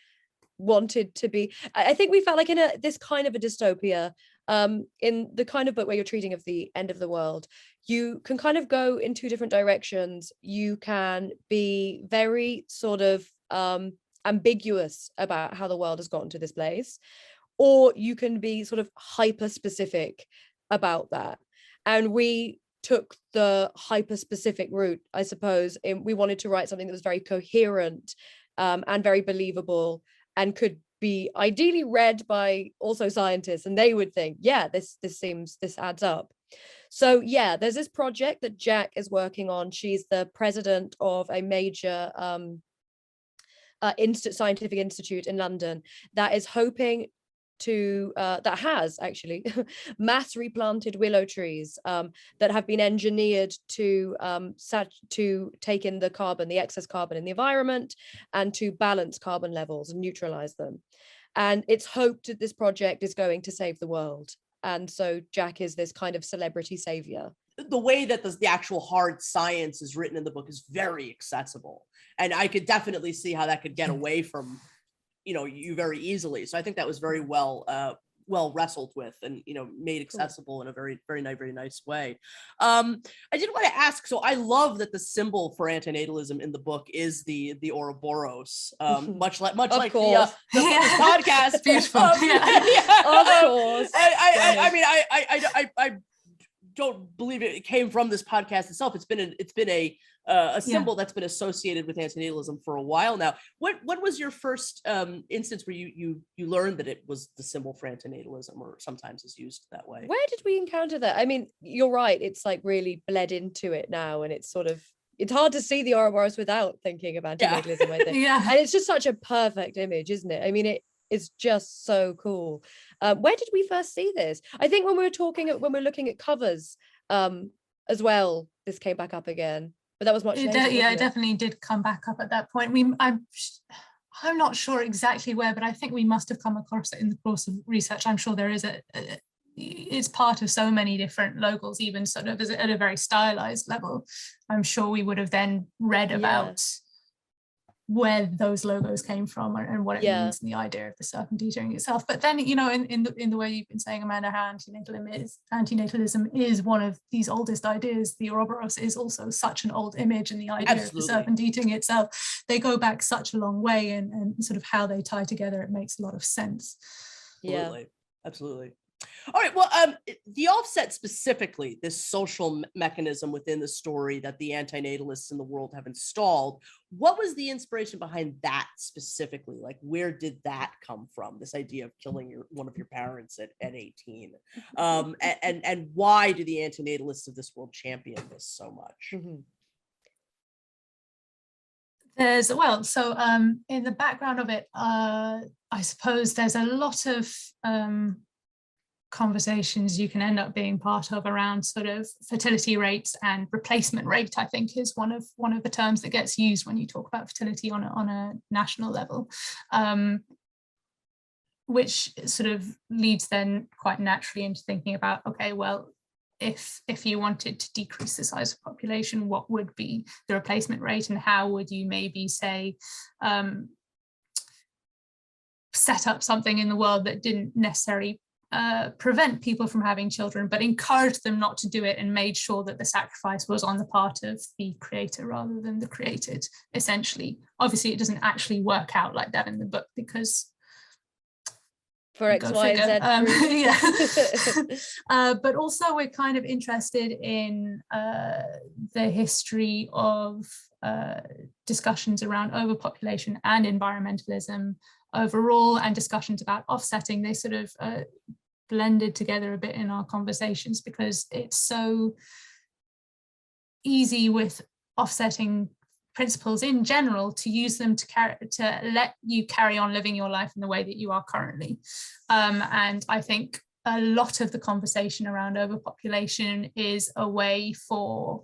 wanted to be. I think we felt like in this kind of a dystopia, in the kind of book where you're treating of the end of the world, you can kind of go in two different directions. You can be very sort of ambiguous about how the world has gotten to this place, or you can be sort of hyper specific about that. And we took the hyper specific route, I suppose. We wanted to write something that was very coherent and very believable, and could be ideally read by also scientists, and they would think, this adds up. So there's this project that Jack is working on. She's the president of a major scientific institute in London that is hoping to that has actually mass replanted willow trees that have been engineered to take in the excess carbon in the environment, and to balance carbon levels and neutralize them. And it's hoped that this project is going to save the world. And so Jack is this kind of celebrity savior. The way that the actual hard science is written in the book is very accessible. And I could definitely see how that could get away from, you very easily. So I think that was very well wrestled with, and, made accessible in a very, very nice, very nice way. I did want to ask, so I love that the symbol for antinatalism in the book is the Ouroboros, much like the podcast. It's beautiful. Of course. I don't believe it came from this podcast itself. It's been a symbol that's been associated with antinatalism for a while now. What was your first instance where you learned that it was the symbol for antinatalism, or sometimes is used that way? Where did we encounter that? I mean, you're right. It's like really bled into it now, and it's hard to see the Ouroboros without thinking of antinatalism, I think. And it's just such a perfect image, isn't it? I mean, it's just so cool. Where did we first see this? I think when we were looking at covers as well, this came back up again. But that was much later. It definitely did come back up at that point. I'm not sure exactly where, but I think we must have come across it in the course of research. I'm sure there is it's part of so many different logos, even sort of at a very stylized level. I'm sure we would have then read about where those logos came from and what it means, and the idea of the serpent eating itself. But then, in the way you've been saying, Amanda, how antinatalism is one of these oldest ideas. The Ouroboros is also such an old image, and the idea of the serpent eating itself, they go back such a long way, and sort of how they tie together, it makes a lot of sense. Absolutely. All right. Well, the offset specifically, this social mechanism within the story that the anti-natalists in the world have installed. What was the inspiration behind that specifically? Like, where did that come from? This idea of killing one of your parents at 18, and why do the anti-natalists of this world champion this so much? Mm-hmm. In the background of it, I suppose there's a lot of conversations you can end up being part of around sort of fertility rates, and replacement rate, I think, is one of the terms that gets used when you talk about fertility on a national level, which sort of leads then quite naturally into thinking about, okay, well, if you wanted to decrease the size of population, what would be the replacement rate, and how would you maybe say set up something in the world that didn't necessarily prevent people from having children, but encouraged them not to do it, and made sure that the sacrifice was on the part of the creator rather than the created, essentially. Obviously, it doesn't actually work out like that in the book, because for X, Y, and Z. But also we're kind of interested in the history of discussions around overpopulation and environmentalism overall, and discussions about offsetting. They sort of blended together a bit in our conversations, because it's so easy with offsetting principles in general to use them to let you carry on living your life in the way that you are currently. And I think a lot of the conversation around overpopulation is a way for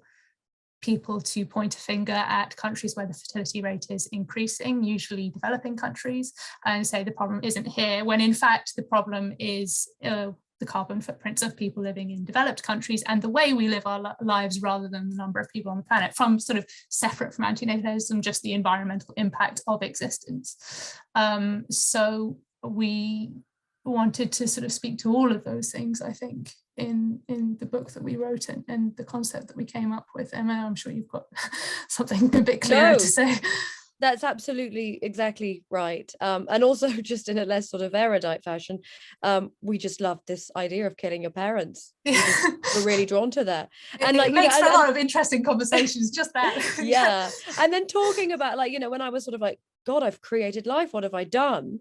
people to point a finger at countries where the fertility rate is increasing, usually developing countries, and say the problem isn't here, when in fact the problem is the carbon footprints of people living in developed countries and the way we live our lives, rather than the number of people on the planet, from sort of separate from antinatalism, just the environmental impact of existence. So we wanted to sort of speak to all of those things, I think, in the book that we wrote, and the concept that we came up with. Emma, I'm sure you've got something a bit clearer to say. That's absolutely exactly right. And also, just in a less sort of erudite fashion, we just love this idea of killing your parents. We're really drawn to that. And it makes for a lot of interesting conversations, just that. Yeah. And then talking about, like, when I was sort of like, God, I've created life, what have I done?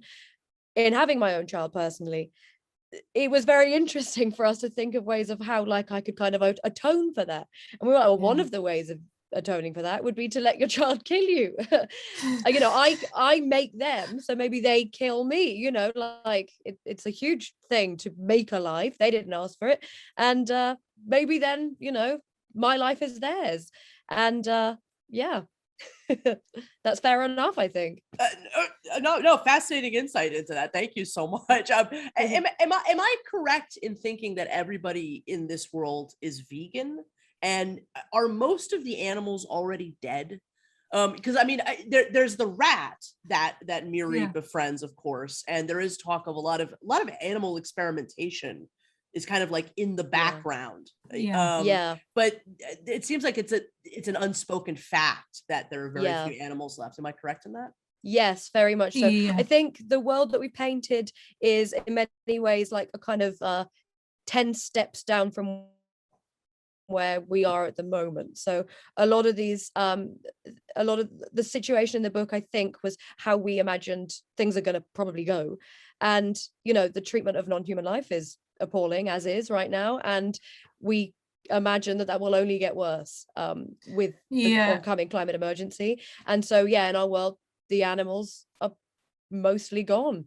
In having my own child personally, it was very interesting for us to think of ways of how, like, I could kind of atone for that. And we were like, well, one of the ways of atoning for that would be to let your child kill you. I make them, so maybe they kill me. Like it's a huge thing to make a life. They didn't ask for it, and maybe then my life is theirs. And that's fair enough, I think. No, fascinating insight into that. Thank you so much. Am I correct in thinking that everybody in this world is vegan? And are most of the animals already dead? Because I mean, there's the rat that Miri befriends, of course, and there is talk of a lot of animal experimentation is kind of like in the background. But it seems like it's an unspoken fact that there are very few animals left. Am I correct in that? Yes, very much so. I think the world that we painted is in many ways like a kind of 10 steps down from where we are at the moment. So a lot of these a lot of the situation in the book, I think, was how we imagined things are going to probably go. And the treatment of non-human life is appalling as is right now, and we imagine that will only get worse with the oncoming climate emergency. And so in our world the animals are mostly gone.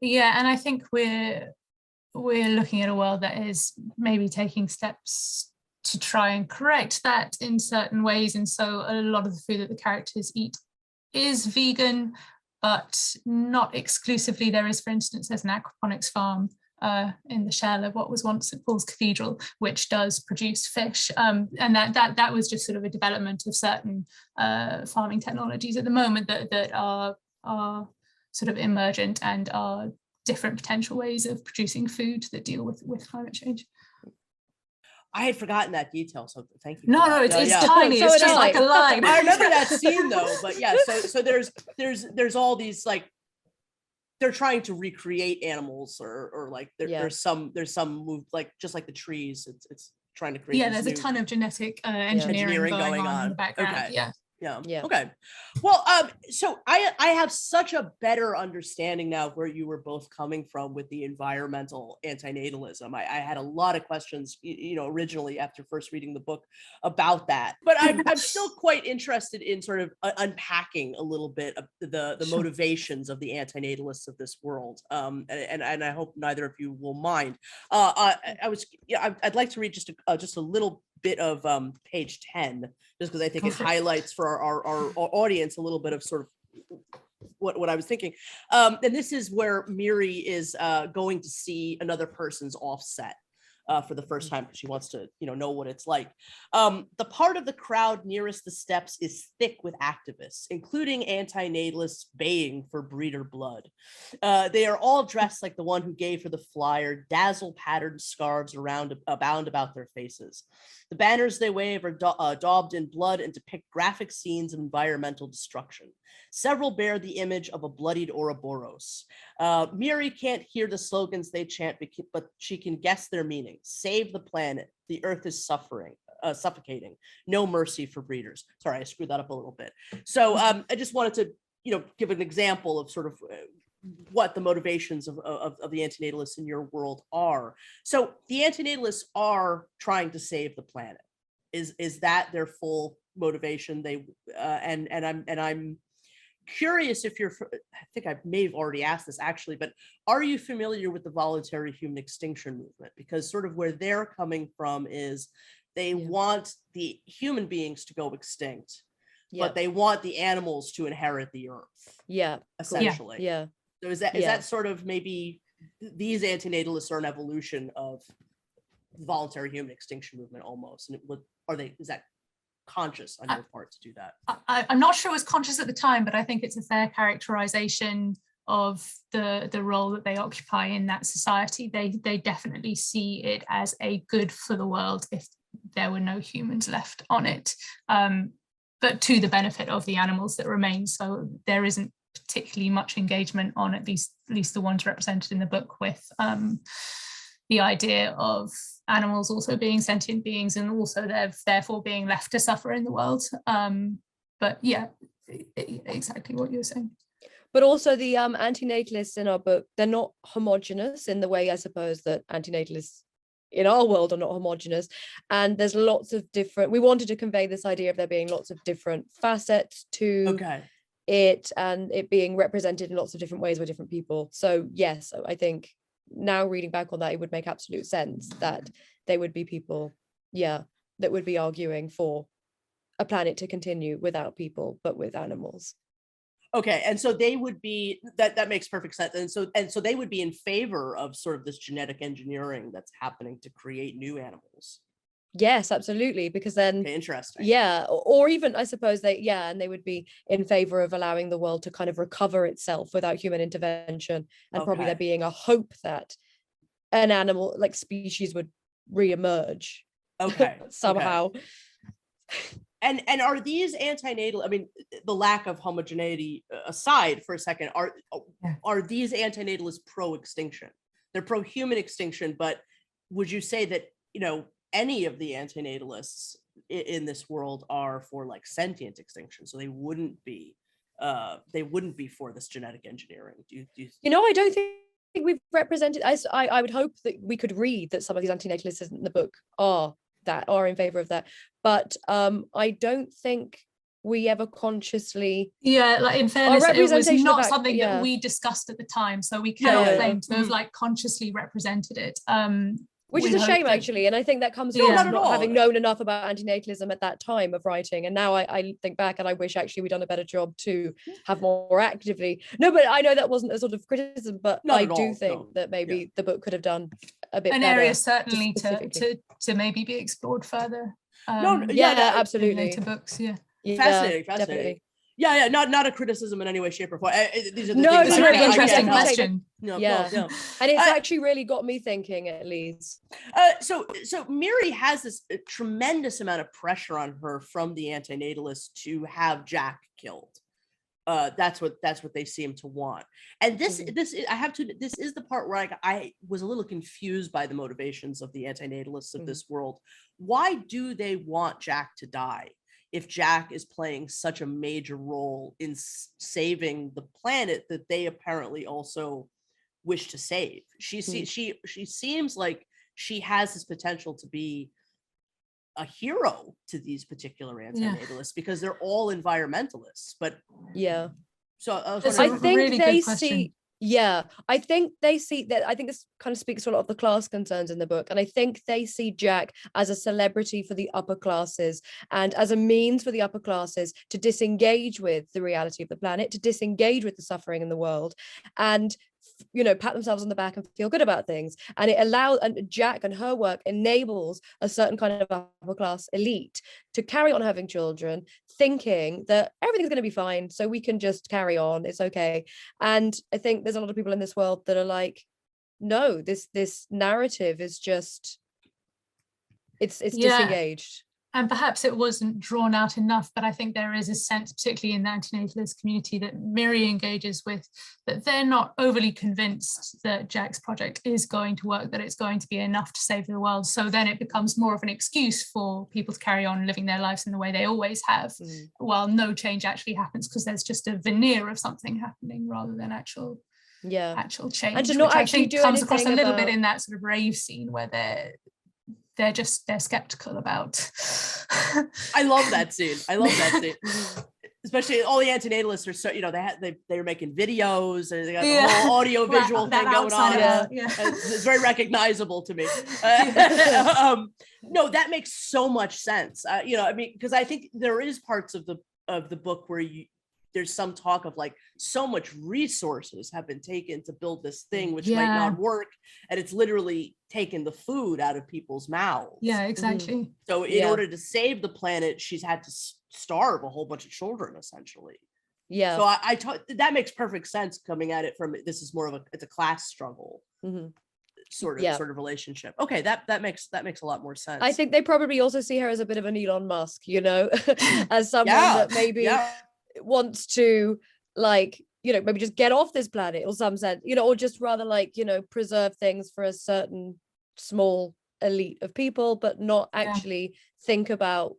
And I think we're looking at a world that is maybe taking steps to try and correct that in certain ways. And so a lot of the food that the characters eat is vegan, but not exclusively. There is, for instance, there's an aquaponics farm in the shell of what was once St Paul's Cathedral, which does produce fish. And that was just sort of a development of certain farming technologies at the moment that are sort of emergent and are different potential ways of producing food that deal with climate change. I had forgotten that detail, so thank you. No, it's tiny. So it's just like a line. I remember that scene though, but so there's all these like they're trying to recreate animals, or like there's some move, like just like the trees, it's trying to create. There's a ton of genetic engineering going on in the background. Okay. Yeah. Okay. Well, so I have such a better understanding now of where you were both coming from with the environmental antinatalism. I had a lot of questions, originally after first reading the book about that, but I'm still quite interested in sort of unpacking a little bit of the motivations of the antinatalists of this world. And I hope neither of you will mind. I'd like to read just a little bit of page 10, just because I think it highlights for our audience a little bit of sort of what I was thinking. And this is where Miri is going to see another person's offset for the first time, because she wants to know what it's like. The part of the crowd nearest the steps is thick with activists, including anti-natalists baying for breeder blood. They are all dressed like the one who gave her the flyer, dazzle patterned scarves abound about their faces. The banners they wave are daubed in blood and depict graphic scenes of environmental destruction. Several bear the image of a bloodied Ouroboros. Miri can't hear the slogans they chant, but she can guess their meaning. Save the planet. The earth is suffocating. No mercy for breeders. Sorry, I screwed that up a little bit. So I just wanted to, give an example of sort of what the motivations of the antinatalists in your world are. So the antinatalists are trying to save the planet. Is that their full motivation? I'm curious if I think I may have already asked this actually, but are you familiar with the voluntary human extinction movement? Because sort of where they're coming from is they want the human beings to go extinct, but they want the animals to inherit the earth. Yeah. Essentially. Yeah. So is that sort of maybe these antinatalists are an evolution of the voluntary human extinction movement almost? And is that conscious on your part to do that? I'm not sure it was conscious at the time, but I think it's a fair characterization of the role that they occupy in that society. They definitely see it as a good for the world if there were no humans left on it, but to the benefit of the animals that remain. So there isn't particularly much engagement on at least the ones represented in the book with the idea of animals also being sentient beings and also therefore being left to suffer in the world. But yeah, exactly what you're saying. But also the antinatalists in our book, they're not homogenous in the way I suppose that antinatalists in our world are not homogenous. And there's lots of different, we wanted to convey this idea of there being lots of different facets to it, and it being represented in lots of different ways by different people. So yes, I think now reading back on that, it would make absolute sense that they would be people, that would be arguing for a planet to continue without people, but with animals. Okay, and so they would be, that makes perfect sense. And so they would be in favor of sort of this genetic engineering that's happening to create new animals. Yes, absolutely, because then interesting. Yeah, or even I suppose and they would be in favor of allowing the world to kind of recover itself without human intervention, and probably there being a hope that an animal like species would reemerge. Somehow. Okay. And are these antinatal? I mean, the lack of homogeneity aside for a second, are these antinatalists pro-extinction? They're pro-human extinction, but would you say that any of the antinatalists in this world are for like sentient extinction? So they wouldn't be for this genetic engineering. Do you I don't think we've represented. I would hope that we could read that some of these antinatalists in the book are in favor of that, but I don't think we ever consciously like in fairness it was not something that we discussed at the time, so we cannot claim to have like consciously represented it, which is a shame actually, and I think that comes from not having known enough about antinatalism at that time of writing. And now I think back and I wish actually we'd done a better job to have more actively. No, but I know that wasn't a sort of criticism, but I do think that maybe the book could have done a bit better. An area certainly to maybe be explored further. Absolutely. Later books, fascinating. Definitely. Not a criticism in any way, shape, or form. These are the things. It's a really interesting question. And it's actually really got me thinking, at least. So Miri has this tremendous amount of pressure on her from the antinatalists to have Jack killed. that's what they seem to want. And this is the part where I was a little confused by the motivations of the antinatalists of this world. Why do they want Jack to die if Jack is playing such a major role in saving the planet that they apparently also wish to save? She seems like she has this potential to be a hero to these particular antinatalists because they're all environmentalists. But so I think they see I think that, I think this kind of speaks to a lot of the class concerns in the book, and I think they see Jack as a celebrity for the upper classes and as a means for the upper classes to disengage with the reality of the planet, to disengage with the suffering in the world, and pat themselves on the back and feel good about things. And it allows, and Jack and her work enables a certain kind of upper class elite to carry on having children, thinking that everything's going to be fine, so we can just carry on, it's okay. And I think there's a lot of people in this world that are like, no, this narrative is just, it's disengaged. And perhaps it wasn't drawn out enough, but I think there is a sense, particularly in the antinatalist community, that Miri engages with, that they're not overly convinced that Jack's project is going to work, that it's going to be enough to save the world. So then it becomes more of an excuse for people to carry on living their lives in the way they always have, while no change actually happens, because there's just a veneer of something happening rather than actual change, and to not actually comes across a little bit in that sort of rave scene where they're skeptical about. I love that scene. Especially all the antinatalists are so, they're making videos and they got the whole audio visual thing going on. It's very recognizable to me. No, that makes so much sense. Because I think there is parts of the book where there's some talk of like so much resources have been taken to build this thing, which might not work. And it's literally taken the food out of people's mouths. Yeah, exactly. So in order to save the planet, she's had to starve a whole bunch of children, essentially. Yeah. So that makes perfect sense coming at it from, this is more of it's a class struggle. Sort of relationship. Okay, that makes a lot more sense. I think they probably also see her as a bit of an Elon Musk, as someone that maybe wants to maybe just get off this planet or some sense, or just rather preserve things for a certain small elite of people, but not actually think about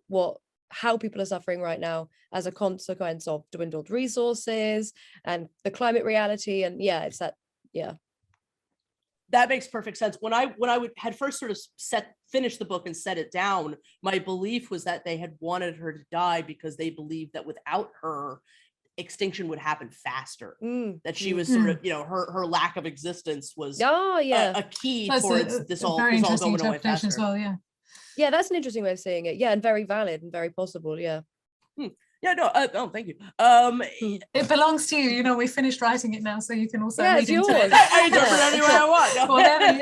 how people are suffering right now as a consequence of dwindled resources and the climate reality. And it's that. That makes perfect sense. When I had first sort of finished the book and set it down, my belief was that they had wanted her to die because they believed that without her, extinction would happen faster. That she was sort of, her lack of existence was a key towards this all going away faster. As well, yeah, that's an interesting way of seeing it. Yeah, and very valid and very possible. Yeah. Yeah, no, thank you. It belongs to you. We finished writing it now, so you can also read into it. I interpret any way I want. No. Whatever you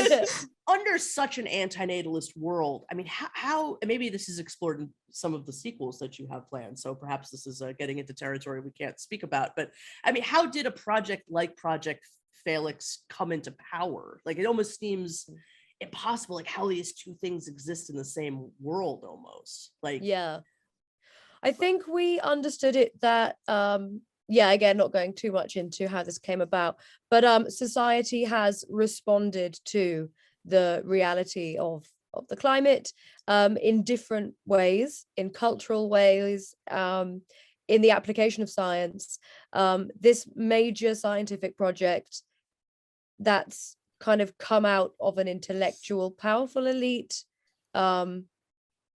think. Under such an antinatalist world, I mean, how maybe this is explored in some of the sequels that you have planned, so perhaps this is getting into territory we can't speak about, but I mean, how did a project like Project Felix come into power? Like, it almost seems impossible, like how these two things exist in the same world almost. I think we understood it that, again, not going too much into how this came about, but society has responded to the reality of the climate in different ways, in cultural ways, in the application of science. This major scientific project that's kind of come out of an intellectual, powerful elite,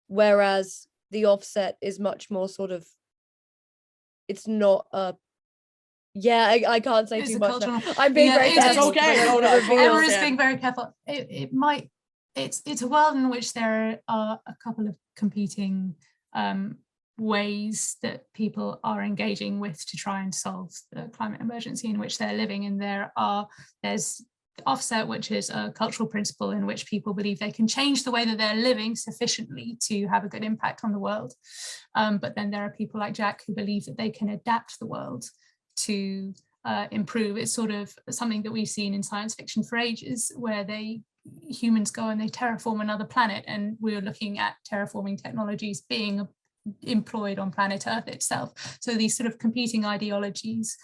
whereas the offset is much more sort of, it's not a, I can't say too much now. I'm being very careful. It's okay. Everyone's being very careful. It's a world in which there are a couple of competing ways that people are engaging with to try and solve the climate emergency in which they're living. And there's offset, which is a cultural principle in which people believe they can change the way that they're living sufficiently to have a good impact on the world. But then there are people like Jack who believe that they can adapt the world to improve. It's sort of something that we've seen in science fiction for ages, where humans go and they terraform another planet, and we're looking at terraforming technologies being employed on planet Earth itself. So these sort of competing ideologies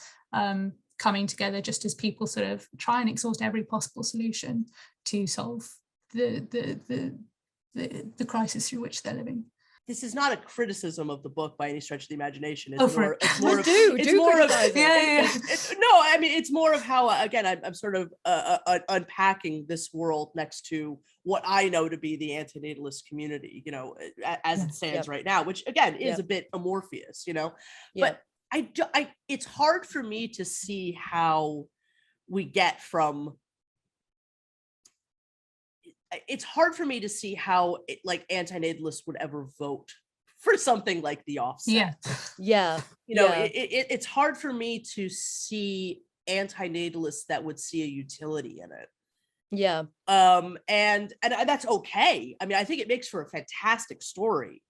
coming together just as people sort of try and exhaust every possible solution to solve the crisis through which they're living. This is not a criticism of the book by any stretch of the imagination. It's more of it's more of how, again, I'm sort of unpacking this world next to what I know to be the antinatalist community, you know, as it stands right now, which again is a bit amorphous, you know, but it's hard for me to see how we get from. It's hard for me to see how like antinatalists would ever vote for something like the offset. You know, it's hard for me to see antinatalists that would see a utility in it. And that's okay. I mean, I think it makes for a fantastic story.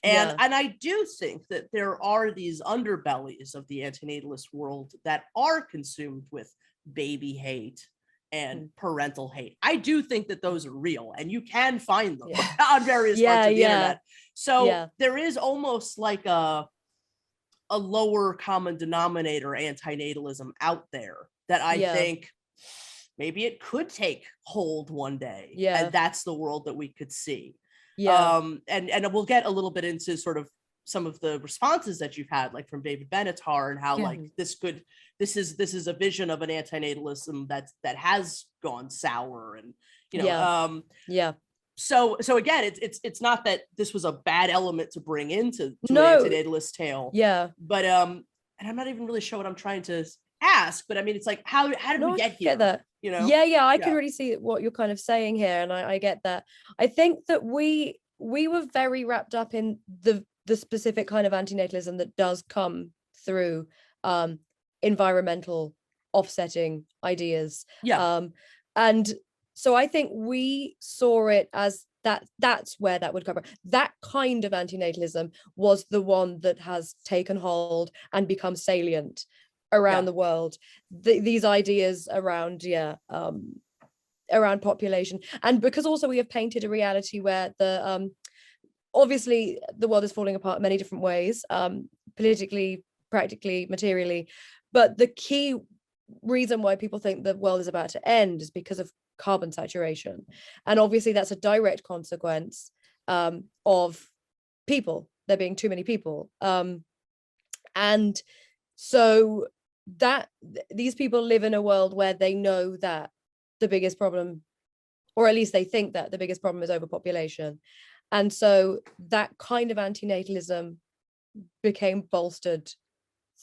And I do think that there are these underbellies of the antinatalist world that are consumed with baby hate and parental hate. I do think that those are real, and you can find them on various parts of the internet. So there is almost like a lower common denominator antinatalism out there that I think maybe it could take hold one day. And that's the world that we could see. And we'll get a little bit into sort of some of the responses that you've had, like from David Benatar, and how like this is a vision of an antinatalism that has gone sour, and you know so again it's not that this was a bad element to bring into an antinatalist tale, but and I'm not even really sure what I'm trying to ask, but I mean, it's like how did we get here? Get that. You know, I can really see what you're kind of saying here, and I get that. I think that we were very wrapped up in the specific kind of antinatalism that does come through environmental offsetting ideas. And so I think we saw it as that's where that would cover. That kind of antinatalism was the one that has taken hold and become salient around the world. These ideas around around population, and because also we have painted a reality where the obviously the world is falling apart in many different ways, politically, practically, materially, but the key reason why people think the world is about to end is because of carbon saturation, and obviously that's a direct consequence of people, there being too many people, and so that these people live in a world where they know that the biggest problem, or at least they think that the biggest problem, is overpopulation. And so that kind of antinatalism became bolstered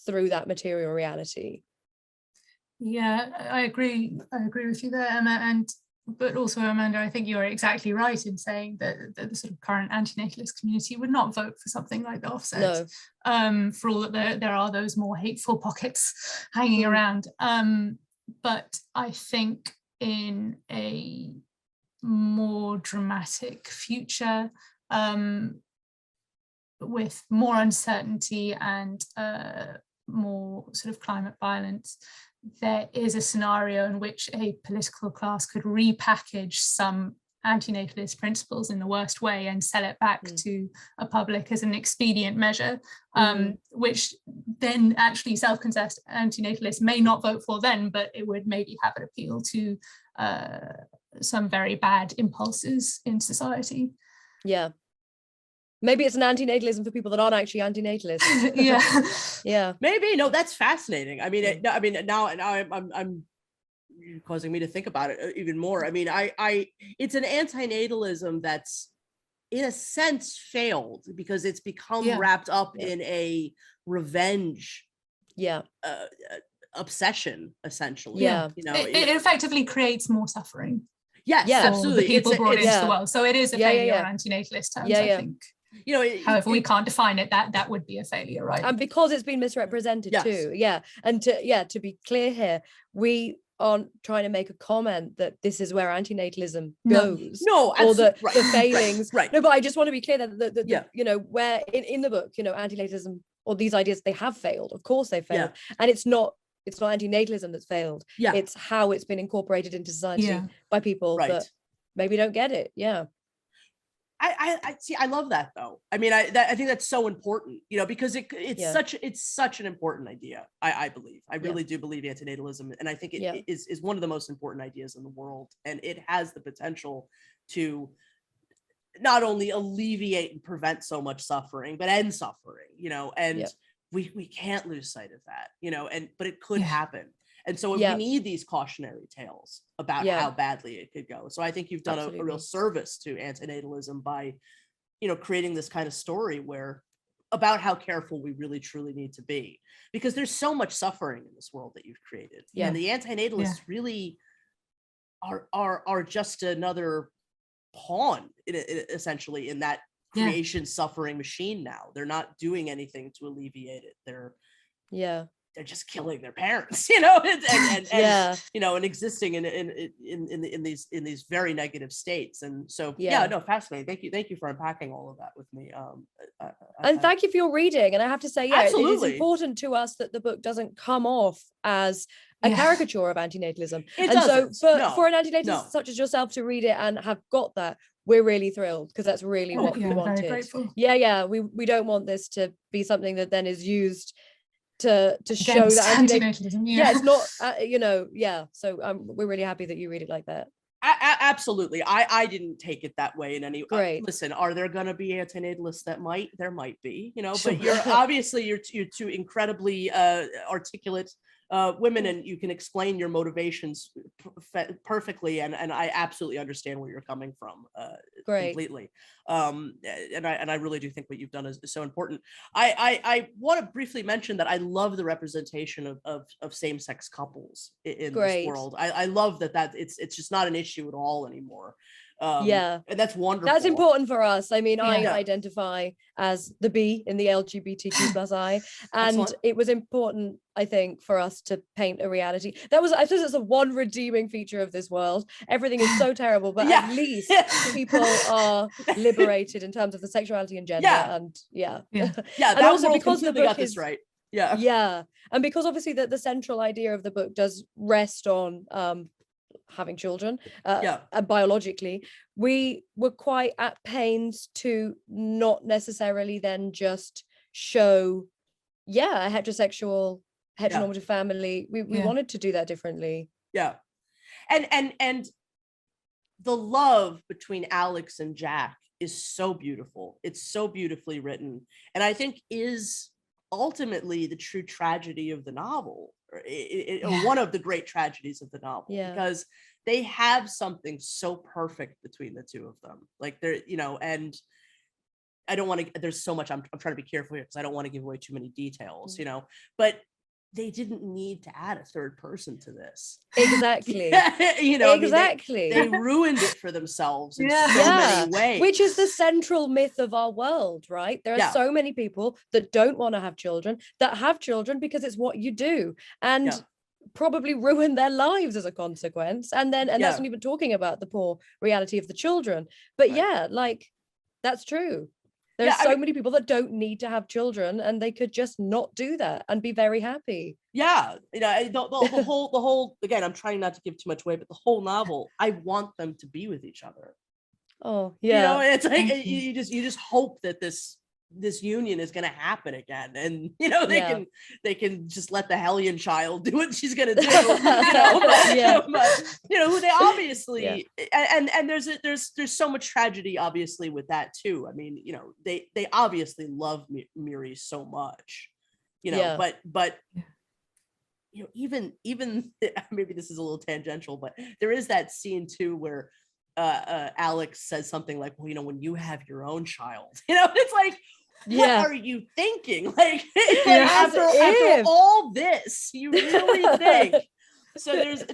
through that material reality. Yeah, I agree with you there, Emma. But also, Amanda, I think you're exactly right in saying that the sort of current antinatalist community would not vote for something like the offset. For all that there are those more hateful pockets hanging around. But I think in a more dramatic future, with more uncertainty and more sort of climate violence, there is a scenario in which a political class could repackage some antinatalist principles in the worst way and sell it back to a public as an expedient measure, which then actually self-confessed antinatalists may not vote for then, but it would maybe have an appeal to some very bad impulses in society. Maybe it's an antinatalism for people that aren't actually antinatalists. Maybe. No, that's fascinating. I mean, now I'm causing me to think about it even more. I mean, it's an antinatalism that's in a sense failed because it's become wrapped up in a revenge obsession, essentially. You know, it effectively creates more suffering. Yes, absolutely. The people brought into the world. So it is a failure on antinatalist terms, I think. You know, however we can't define it, that would be a failure, right? And because it's been misrepresented too. And to be clear here, we aren't trying to make a comment that this is where antinatalism goes. No, or the failings. Right. No, but I just want to be clear that you know, where in the book, you know, antinatalism or these ideas, they have failed. Of course they failed. And it's not antinatalism that's failed. It's how it's been incorporated into society by people that maybe don't get it. I see. I love that though. I mean, I think that's so important, because it's such an important idea. I believe. I really do believe antinatalism, and I think it is one of the most important ideas in the world, and it has the potential to not only alleviate and prevent so much suffering, but end suffering. And we can't lose sight of that. But it could happen. And so we need these cautionary tales about how badly it could go. So I think you've done a real service to antinatalism by, creating this kind of story about how careful we really truly need to be, because there's so much suffering in this world that you've created. And the antinatalists really are just another pawn essentially in that creation suffering machine. Now they're not doing anything to alleviate it. They're just killing their parents, and existing in these very negative states. And so, fascinating. Thank you for unpacking all of that with me. And thank you for your reading. And I have to say, absolutely. it is important to us that the book doesn't come off as a caricature of antinatalism. For an antinatalist such as yourself to read it and have got that, we're really thrilled, because that's really what we wanted. Very grateful. We don't want this to be something that then is used to show that antinatalism. It's not so we're really happy that you read it like that. Absolutely. I didn't take it that way in any way. Listen, are there going to be antinatalists there might be, Sure. but you're obviously you're two incredibly articulate women, and you can explain your motivations perfectly, and I absolutely understand where you're coming from completely. And I really do think what you've done is so important. I want to briefly mention that I love the representation of same-sex couples in this world. I love that it's just not an issue at all anymore. And that's wonderful. That's important for us. I mean, I identify as the B in the LGBTQ+I, and Excellent. It was important, I think, for us to paint a reality. I suppose it's the one redeeming feature of this world. Everything is so terrible, but at least people are liberated in terms of the sexuality and gender. And and also because the book got this right. And because obviously the central idea of the book does rest on having children, and biologically, we were quite at pains to not necessarily then just show a heteronormative family. We wanted to do that differently. And the love between Alex and Jack is so beautiful. It's so beautifully written, and I think is ultimately the true tragedy of the novel, or one of the great tragedies of the novel, because they have something so perfect between the two of them. Like they're, and I don't want to, there's so much, I'm trying to be careful here because I don't want to give away too many details, but they didn't need to add a third person to this. Exactly. Exactly. They ruined it for themselves in so many ways. Which is the central myth of our world, right? There are so many people that don't want to have children, that have children because it's what you do, and probably ruin their lives as a consequence. And that's not even talking about the poor reality of the children. But that's true. There's many people that don't need to have children, and they could just not do that and be very happy. The whole again, I'm trying not to give too much away, but the whole novel, I want them to be with each other. Oh yeah. It's like you just hope that this union is going to happen again, and they can just let the hellion child do what she's going to do. They obviously and there's so much tragedy obviously with that too. I mean, they obviously love Miri so much, but even maybe this is a little tangential, but there is that scene too where Alex says something like, well, when you have your own child, it's like, what are you thinking? After all this, you really think? So there's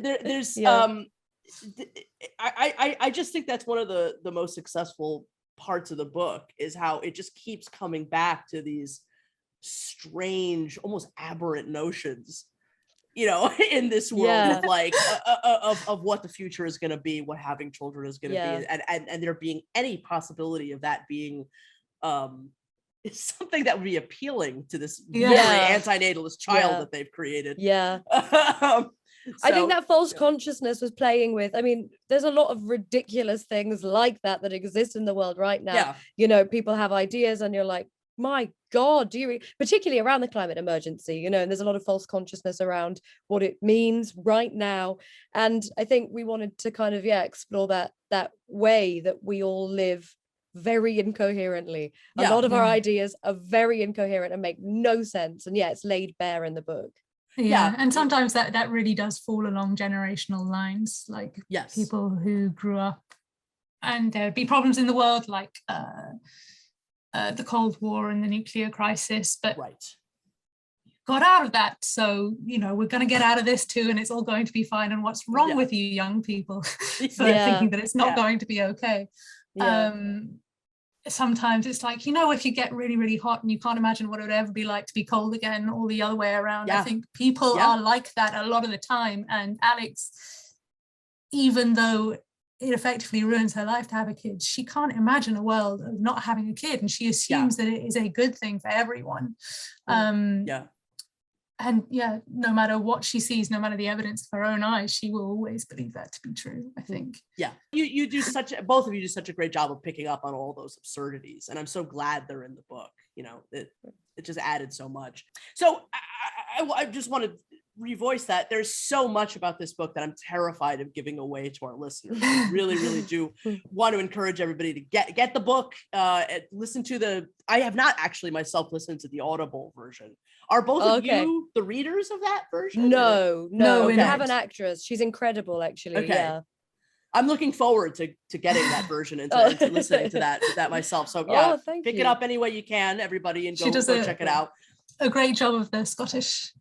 I just think that's one of the most successful parts of the book, is how it just keeps coming back to these strange, almost aberrant notions, in this world of what the future is going to be, what having children is going to be, and there being any possibility of that being it's something that would be appealing to this very anti-natalist child that they've created. I think that false consciousness was playing with, I mean, there's a lot of ridiculous things like that exist in the world right now. Yeah. You know, people have ideas and you're like, my God, particularly around the climate emergency, you know, and there's a lot of false consciousness around what it means right now. And I think we wanted to kind of, explore that way that we all live very incoherently. A lot of our ideas are very incoherent and make no sense. And it's laid bare in the book. Yeah, and sometimes that really does fall along generational lines, like people who grew up and there'd be problems in the world like the Cold War and the nuclear crisis, but got out of that. So, you know, we're going to get out of this too, and it's all going to be fine. And what's wrong with you young people for thinking that it's not going to be okay? Sometimes it's like, you know, if you get really, really hot and you can't imagine what it would ever be like to be cold again, or the other way around. I think people are like that a lot of the time. And Alex, even though it effectively ruins her life to have a kid, she can't imagine a world of not having a kid, and she assumes that it is a good thing for everyone. And no matter what she sees, no matter the evidence of her own eyes, she will always believe that to be true, I think. You do both of you do such a great job of picking up on all those absurdities, and I'm so glad they're in the book. You know, it just added so much. So I just want to revoice that there's so much about this book that I'm terrified of giving away to our listeners. I really, really do want to encourage everybody to get the book, listen to I have not actually myself listened to the Audible version. Are both of you the readers of that version? No, we have an actress. She's incredible, actually. Yeah. I'm looking forward to getting that version and to listening to that myself. So pick it up any way you can, everybody, and go check it out. A great job of the Scottish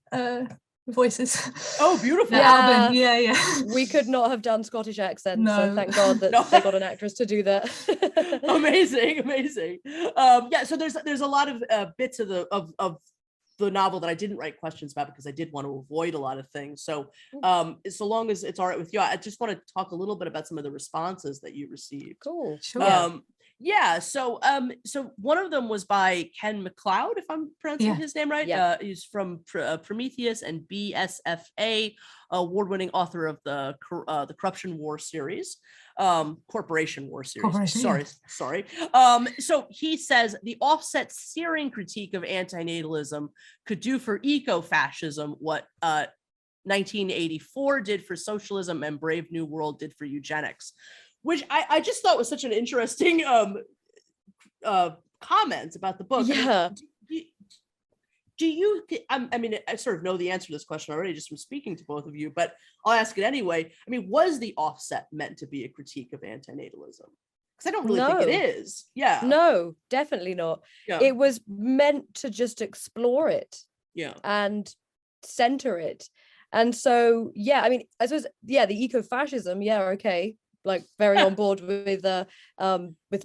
voices. Oh, beautiful. Album. We could not have done Scottish accents, so thank God that they got an actress to do that. amazing. So there's a lot of bits of the novel that I didn't write questions about because I did want to avoid a lot of things. So so long as it's all right with you, I just want to talk a little bit about some of the responses that you received. Cool. Sure. So one of them was by Ken MacLeod, if I'm pronouncing his name right. He's from Prometheus and BSFA, award-winning author of the Corruption War series, Corporation War series. Sorry. So he says the offset searing critique of antinatalism could do for eco-fascism what 1984 did for socialism and Brave New World did for eugenics, which I just thought was such an interesting comment about the book. Yeah. Do you, I mean, I sort of know the answer to this question already just from speaking to both of you, but I'll ask it anyway. I mean, was the offset meant to be a critique of antinatalism? Because I don't really think it is. Yeah. No, definitely not. Yeah. It was meant to just explore it. Yeah. And center it. And so, I mean, I suppose, the eco-fascism, okay. Like very on board with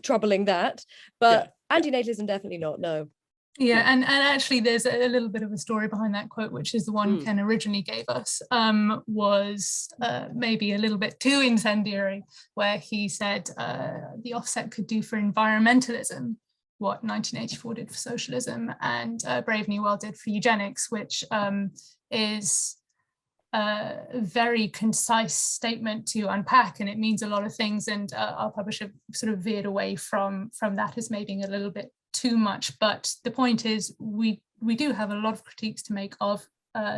troubling that, but antinatalism definitely not. No. And actually there's a little bit of a story behind that quote, which is the one Ken originally gave us, was maybe a little bit too incendiary, where he said the offset could do for environmentalism what 1984 did for socialism, and Brave New World did for eugenics, which is a very concise statement to unpack, and it means a lot of things, and our publisher sort of veered away from that as maybe a little bit too much. But the point is we do have a lot of critiques to make of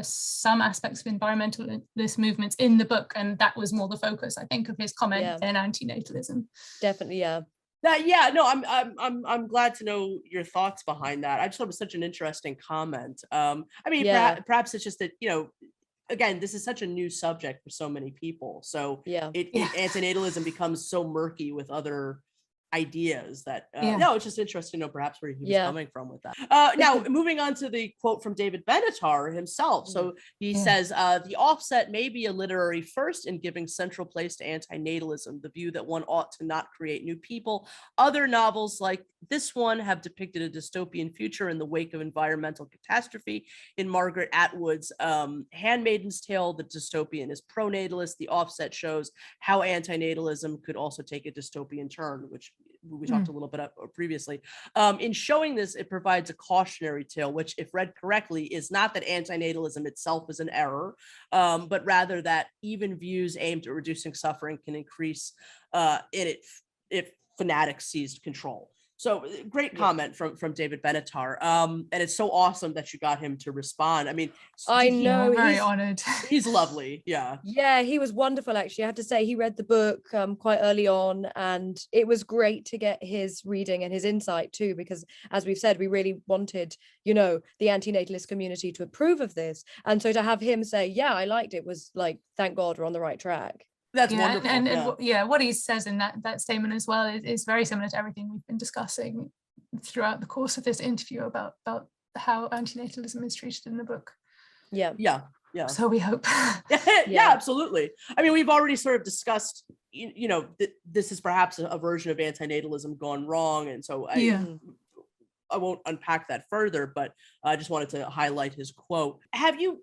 some aspects of environmentalist movements in the book, and that was more the focus, I think, of his comment than antinatalism. Definitely. I'm glad to know your thoughts behind that. I just thought it was such an interesting comment. I mean, perhaps it's just that, you know, again, this is such a new subject for so many people. So antinatalism becomes so murky with other ideas that no, it's just interesting to know perhaps where he was coming from with that. Now moving on to the quote from David Benatar himself. So he says the offset may be a literary first in giving central place to antinatalism, the view that one ought to not create new people. Other novels like this one have depicted a dystopian future in the wake of environmental catastrophe. In Margaret Atwood's Handmaid's Tale, the dystopian is pro-natalist. The offset shows how antinatalism could also take a dystopian turn, which we talked a little bit previously. In showing this, it provides a cautionary tale, which, if read correctly, is not that antinatalism itself is an error, but rather that even views aimed at reducing suffering can increase if fanatics seized control. So great comment from David Benatar. And it's so awesome that you got him to respond. I mean, I know, very honored. He's lovely. Yeah. Yeah, he was wonderful, actually. I have to say, he read the book quite early on, and it was great to get his reading and his insight too, because as we've said, we really wanted, the anti-natalist community to approve of this. And so to have him say, yeah, I liked it, was like, thank God we're on the right track. That's wonderful. And what he says in that statement as well is very similar to everything we've been discussing throughout the course of this interview about how antinatalism is treated in the book. Yeah. So we hope. Yeah, absolutely. I mean, we've already sort of discussed, this is perhaps a version of antinatalism gone wrong, and so I won't unpack that further, but I just wanted to highlight his quote. Have you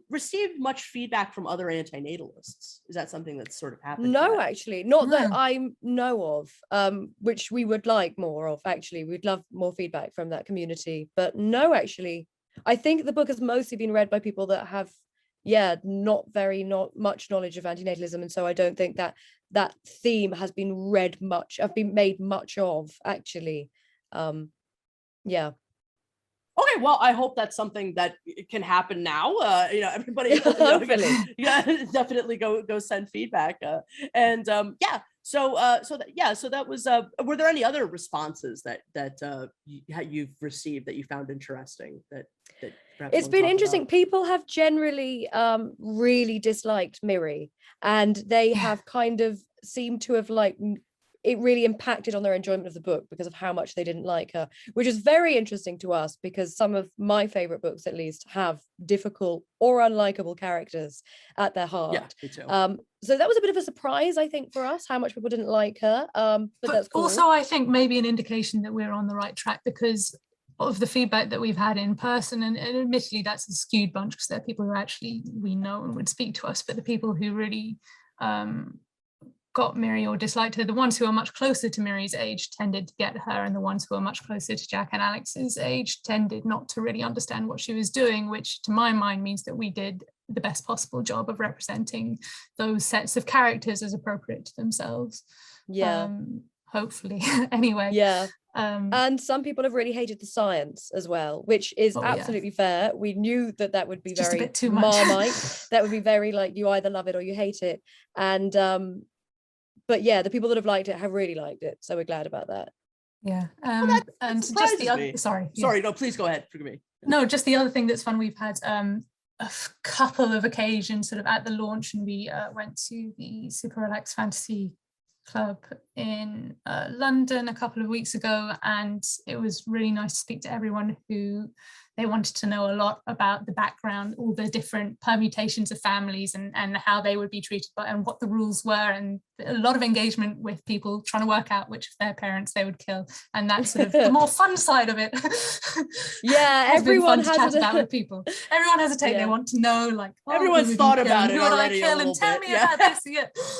received much feedback from other antinatalists? Is that something that's sort of happened? No, actually, not that I know of, which we would like more of, actually. We'd love more feedback from that community. But no, actually, I think the book has mostly been read by people that have, not much knowledge of antinatalism. And so I don't think that theme has been made much of, actually. Yeah. Okay, well, I hope that's something that can happen now. Everybody, definitely go send feedback. So that was. Were there any other responses that you've received that you found interesting? That it's been interesting. People have generally really disliked Miri, and they have kind of seemed to have it really impacted on their enjoyment of the book because of how much they didn't like her, which is very interesting to us because some of my favorite books, at least, have difficult or unlikable characters at their heart. Yeah, me too. So that was a bit of a surprise, I think, for us, how much people didn't like her. But that's cool. Also, I think maybe an indication that we're on the right track because of the feedback that we've had in person, and admittedly that's a skewed bunch because there are people who actually we know and would speak to us, but the people who really got Miri or disliked her, the ones who are much closer to Miri's age tended to get her, and the ones who are much closer to Jack and Alex's age tended not to really understand what she was doing, which to my mind means that we did the best possible job of representing those sets of characters as appropriate to themselves. Hopefully. Anyway. And some people have really hated the science as well, which is absolutely fair. We knew that would be just very a bit too much. Marmite. That would be very you either love it or you hate it. And but the people that have liked it have really liked it, so we're glad about that. And just the other sorry, no, please go ahead, forgive me. No, just the other thing that's fun, we've had a couple of occasions sort of at the launch, and we went to the Super Relaxed Fantasy Club in London a couple of weeks ago, and it was really nice to speak to everyone who they wanted to know a lot about the background, all the different permutations of families and how they would be treated and what the rules were, and a lot of engagement with people trying to work out which of their parents they would kill, and that's sort of the more fun side of it. Everyone has chat about with people. Everyone has a take. They want to know, everyone's thought about it already. Who would I kill? And tell me about this.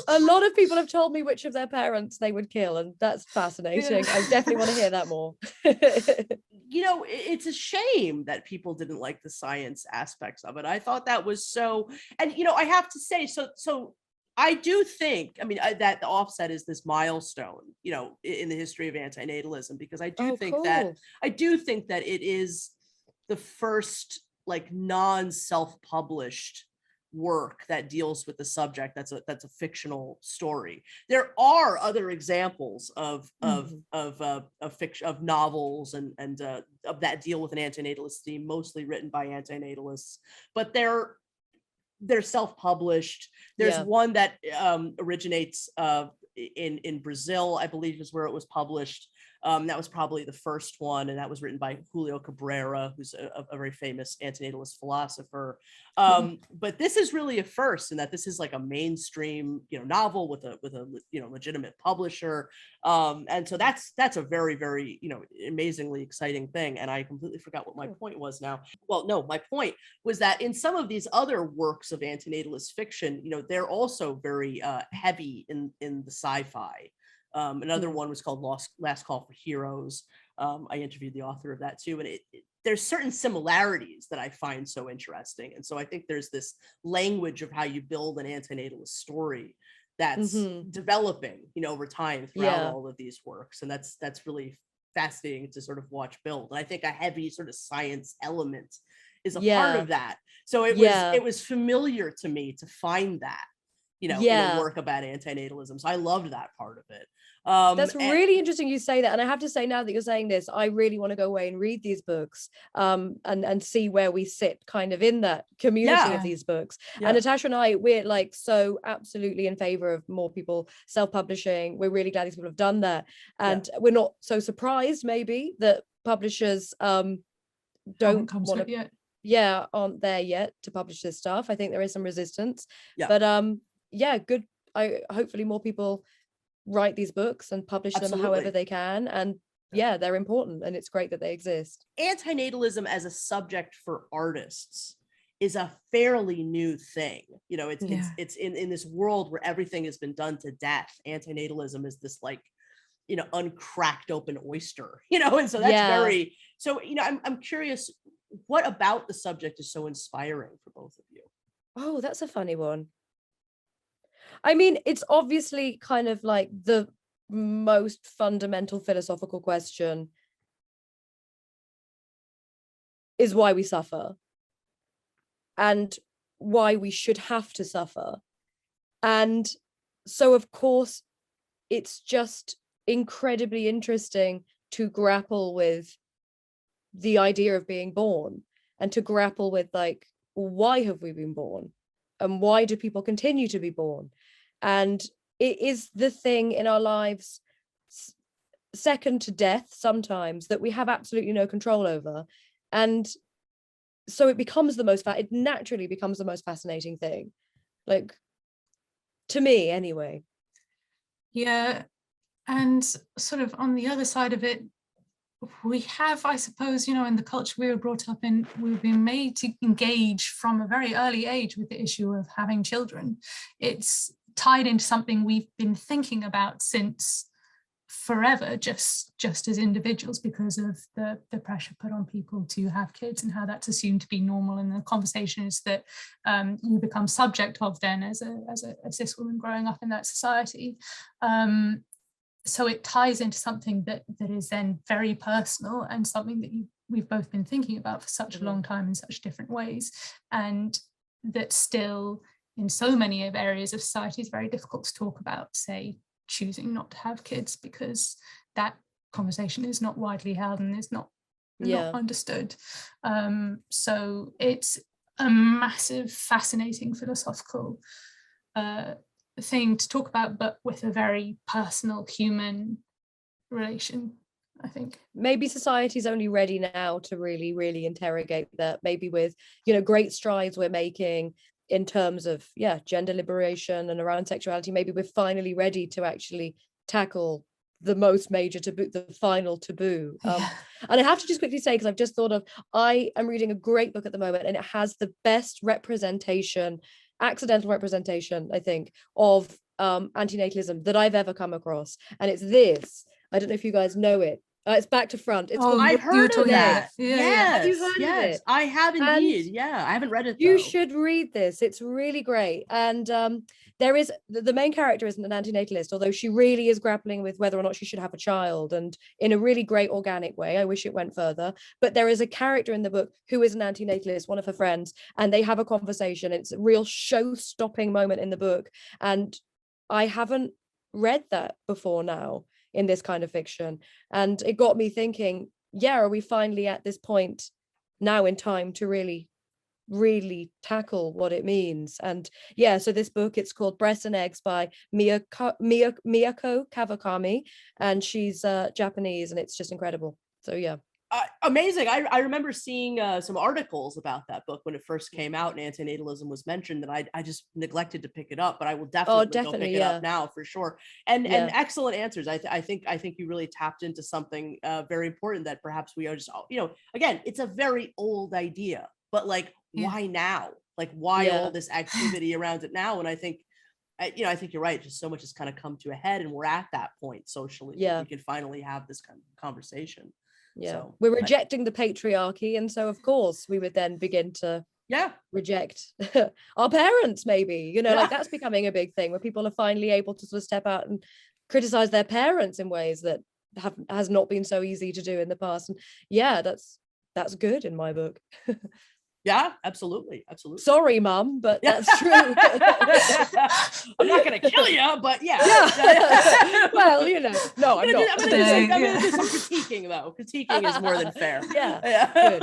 A lot of people have told me which of their parents they would kill, and that's fascinating. I definitely want to hear that more. It's a shame that people didn't like the science aspects of it. I thought that was so, and I have to say, so I do think, that the offset is this milestone, in the history of antinatalism, because I do think that it is the first non-self-published work that deals with the subject that's a fictional story. There are other examples of fiction, of novels and of that deal with an antinatalist theme, mostly written by antinatalists, but they're self-published. There's one that originates in Brazil, I believe is where it was published. That was probably the first one, and that was written by Julio Cabrera, who's a very famous antinatalist philosopher. But this is really a first in that this is a mainstream, novel with a legitimate publisher. And so that's a very, very, amazingly exciting thing. And I completely forgot what my point was now. Well, no, my point was that in some of these other works of antinatalist fiction, they're also very heavy in the sci-fi Another one was called Last Call for Heroes. I interviewed the author of that too, and there's certain similarities that I find so interesting. And so I think there's this language of how you build an antinatalist story that's developing, over time throughout all of these works. And that's really fascinating to sort of watch build. And I think a heavy sort of science element is a part of that. So it was familiar to me to find that, in a work about antinatalism. So I loved that part of it. That's really interesting you say that. And I have to say, now that you're saying this, I really want to go away and read these books and see where we sit kind of in that community of these books. And Natasha and I, we're like so absolutely in favor of more people self-publishing. We're really glad these people have done that. And we're not so surprised maybe that publishers don't want to, aren't there yet to publish this stuff. I think there is some resistance, but good. Hopefully more people write these books and publish them however they can, and they're important, and it's great that they exist. Antinatalism as a subject for artists is a fairly new thing. It's in this world where everything has been done to death. Antinatalism is this uncracked open oyster, and so that's very so. I'm curious, what about the subject is so inspiring for both of you? Oh, that's a funny one. I mean, it's obviously kind of like the most fundamental philosophical question is why we suffer and why we should have to suffer. And so, of course, it's just incredibly interesting to grapple with the idea of being born and to grapple with, like, why have we been born? And why do people continue to be born? And it is the thing in our lives, second to death sometimes, that we have absolutely no control over. And so it naturally becomes the most fascinating thing, like, to me anyway. Yeah. And sort of on the other side of it, we have, I suppose, in the culture we were brought up in, we've been made to engage from a very early age with the issue of having children. It's tied into something we've been thinking about since forever, just as individuals, because of the pressure put on people to have kids and how that's assumed to be normal, and the conversations that you become subject of then as a cis woman growing up in that society. So it ties into something that is then very personal, and something that we've both been thinking about for such a long time in such different ways, and that still in so many of areas of society is very difficult to talk about, say choosing not to have kids, because that conversation is not widely held and is not understood. So it's a massive, fascinating philosophical thing to talk about, but with a very personal human relation, I think. Maybe society's only ready now to really, really interrogate that, maybe with, great strides we're making in terms of, gender liberation and around sexuality. Maybe we're finally ready to actually tackle the most major taboo, the final taboo. And I have to just quickly say, because I've just thought of, I am reading a great book at the moment, and it has the best accidental representation, I think, of antinatalism that I've ever come across. And it's this. I don't know if you guys know it. It's Back to Front. It's called I've heard of that. Have you heard of it? I have indeed. I haven't read it, though. You should read this. It's really great. And there is the main character isn't an antinatalist, although she really is grappling with whether or not she should have a child, and in a really great organic way. I wish it went further. But there is a character in the book who is an antinatalist, one of her friends, and they have a conversation. It's a real show-stopping moment in the book. And I haven't read that before now in this kind of fiction. And it got me thinking, are we finally at this point now in time to really, really tackle what it means? And so this book, it's called Breasts and Eggs by Miyako Kawakami, and she's Japanese, and it's just incredible. So amazing. I remember seeing some articles about that book when it first came out, and antinatalism was mentioned, and I just neglected to pick it up, but I will definitely go pick it up now for sure. And excellent answers. I think you really tapped into something very important that perhaps we are just, again, it's a very old idea, but like, why now? Like, why all this activity around it now? And I think I think you're right. Just so much has kind of come to a head, and we're at that point socially. Yeah. We can finally have this kind of conversation. Yeah. So, we're rejecting the patriarchy. And so, of course, we would then begin to reject our parents, maybe, like that's becoming a big thing where people are finally able to sort of step out and criticize their parents in ways that has not been so easy to do in the past. And that's good in my book. Yeah, absolutely. Sorry, Mum, but that's true. I'm not going to kill you, but yeah. Well, no, I'm not. I'm going to do some critiquing, though. Critiquing is more than fair. Yeah. Good.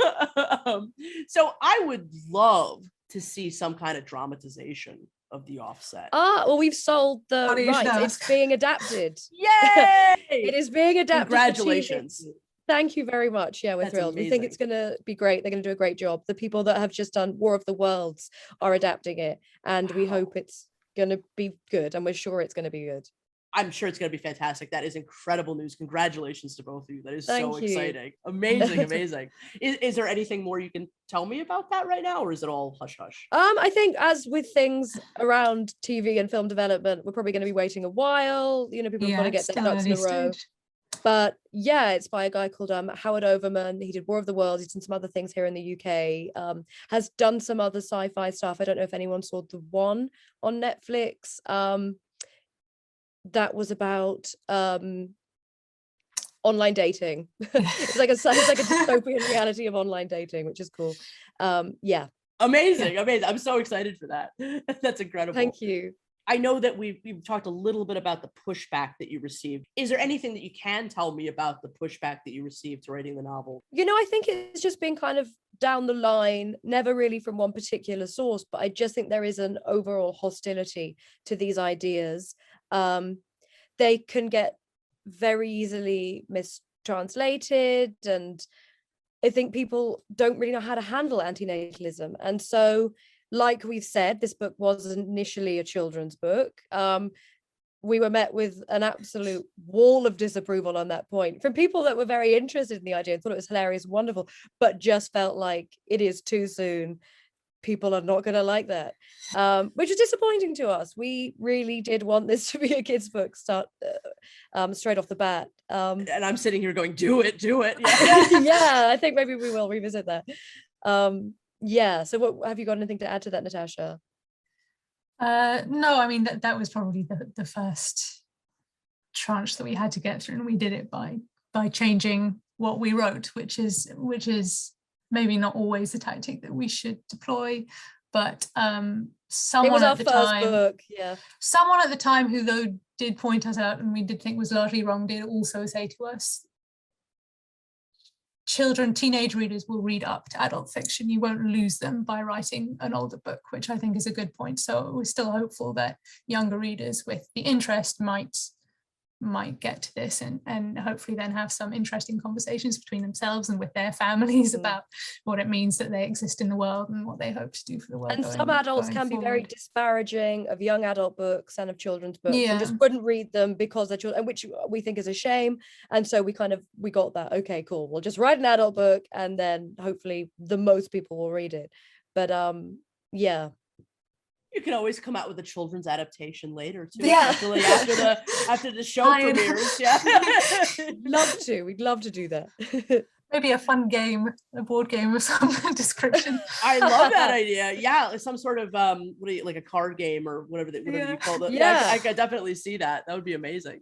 So I would love to see some kind of dramatization of The Offset. Well, we've sold the rights. It's being adapted. Yay! It is being adapted. Congratulations. Thank you very much. Yeah, we're That's thrilled. amazing. We think it's going to be great. They're going to do a great job. The people that have just done War of the Worlds are adapting it, and we hope it's going to be good, and we're sure it's going to be good. I'm sure it's going to be fantastic. That is incredible news. Congratulations to both of you. That is Thank so you. exciting. Amazing. Is there anything more you can tell me about that right now, or is it all hush hush? I think as with things around TV and film development, we're probably going to be waiting a while. People have got to get their ducks in a row. But yeah, it's by a guy called Howard Overman. He did War of the Worlds. He's done some other things here in the UK. Has done some other sci-fi stuff. I don't know if anyone saw The One on Netflix. That was about online dating. It's like a dystopian reality of online dating, which is cool. Yeah. Amazing. I'm so excited for that. That's incredible. Thank you. I know that we've talked a little bit about the pushback that you received. Is there anything that you can tell me about the pushback that you received to writing the novel? I think it's just been kind of down the line, never really from one particular source, but I just think there is an overall hostility to these ideas. They can get very easily mistranslated, and I think people don't really know how to handle antinatalism. And so, like we've said, this book was initially a children's book. We were met with an absolute wall of disapproval on that point from people that were very interested in the idea and thought it was hilarious and wonderful, but just felt like it is too soon. People are not going to like that, which is disappointing to us. We really did want this to be a kid's book straight off the bat. And I'm sitting here going, do it. Yeah. Yeah, I think maybe we will revisit that. Yeah. So what have you got anything to add to that, Natasha? No, I mean that was probably the first tranche that we had to get through, and we did it by changing what we wrote, which is maybe not always the tactic that we should deploy, but someone at the time who though did point us out and we did think was largely wrong did also say to us, teenage readers will read up to adult fiction. You won't lose them by writing an older book, which I think is a good point. So we're still hopeful that younger readers with the interest might get to this and hopefully then have some interesting conversations between themselves and with their families about what it means that they exist in the world and what they hope to do for the world. And some adults can be very disparaging of young adult books and of children's books, and just wouldn't read them because they're children, which we think is a shame. And so we got that. Okay, cool. We'll just write an adult book and then hopefully the most people will read it. But yeah. You can always come out with a children's adaptation later too. Yeah. After the show premieres. Yeah. We'd love to do that. Maybe a fun game, a board game of some description. I love that idea. Yeah, some sort of like a card game or whatever you call it. Yeah, I could definitely see that. That would be amazing.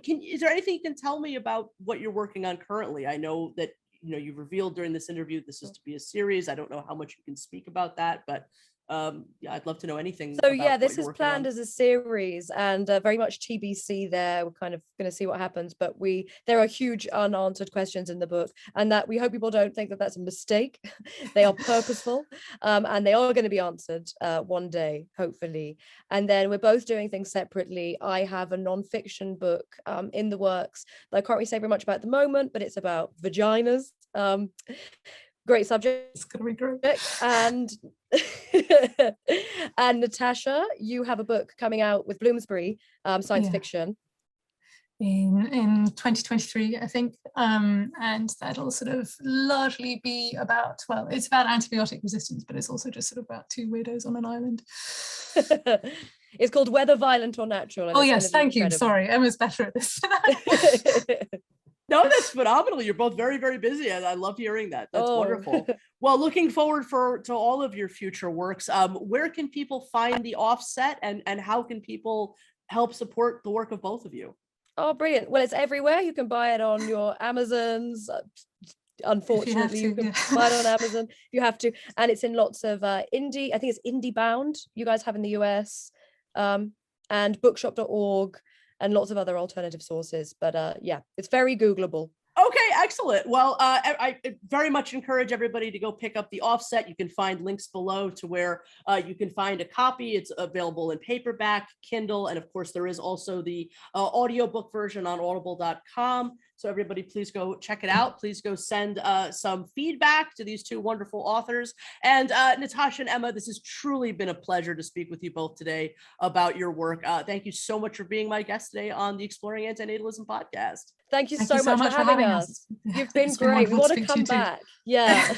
Is there anything you can tell me about what you're working on currently? I know that you've revealed during this interview this is to be a series. I don't know how much you can speak about that, but I'd love to know anything. So yeah, this is planned as a series and very much TBC there. We're kind of going to see what happens, but there are huge unanswered questions in the book, and that we hope people don't think that that's a mistake. They are purposeful, and they are going to be answered one day, hopefully. And then we're both doing things separately. I have a non-fiction book in the works that I can't really say very much about at the moment, but it's about vaginas. Great subject. It's gonna be great. And and Natasha, you have a book coming out with Bloomsbury, science fiction. In 2023, I think, and that'll sort of largely be about, well, it's about antibiotic resistance, but it's also just sort of about two weirdos on an island. It's called Whether Violent or Natural. And Oh it's yes, kind of thank you. incredible. Sorry, Emma's better at this. No, that's phenomenal. You're both very, very busy. I love hearing that. That's wonderful. Well, looking forward to all of your future works. Where can people find the offset, and how can people help support the work of both of you? Oh, brilliant. Well, it's everywhere. You can buy it on your Amazons. Unfortunately, you can buy it on Amazon. You have to. And it's in lots of indie, I think it's indie bound, you guys have in the US, and bookshop.org. and lots of other alternative sources. But yeah, it's very Googleable. Okay, excellent. Well, I very much encourage everybody to go pick up the offset. You can find links below to where you can find a copy. It's available in paperback, Kindle, and of course there is also the audiobook version on audible.com. So everybody, please go check it out. Please go send some feedback to these two wonderful authors. And Natasha and Emma, this has truly been a pleasure to speak with you both today about your work. Thank you so much for being my guest today on the Exploring Antinatalism podcast. Thank you so much for having us. You've been great. We want to come back. Yeah.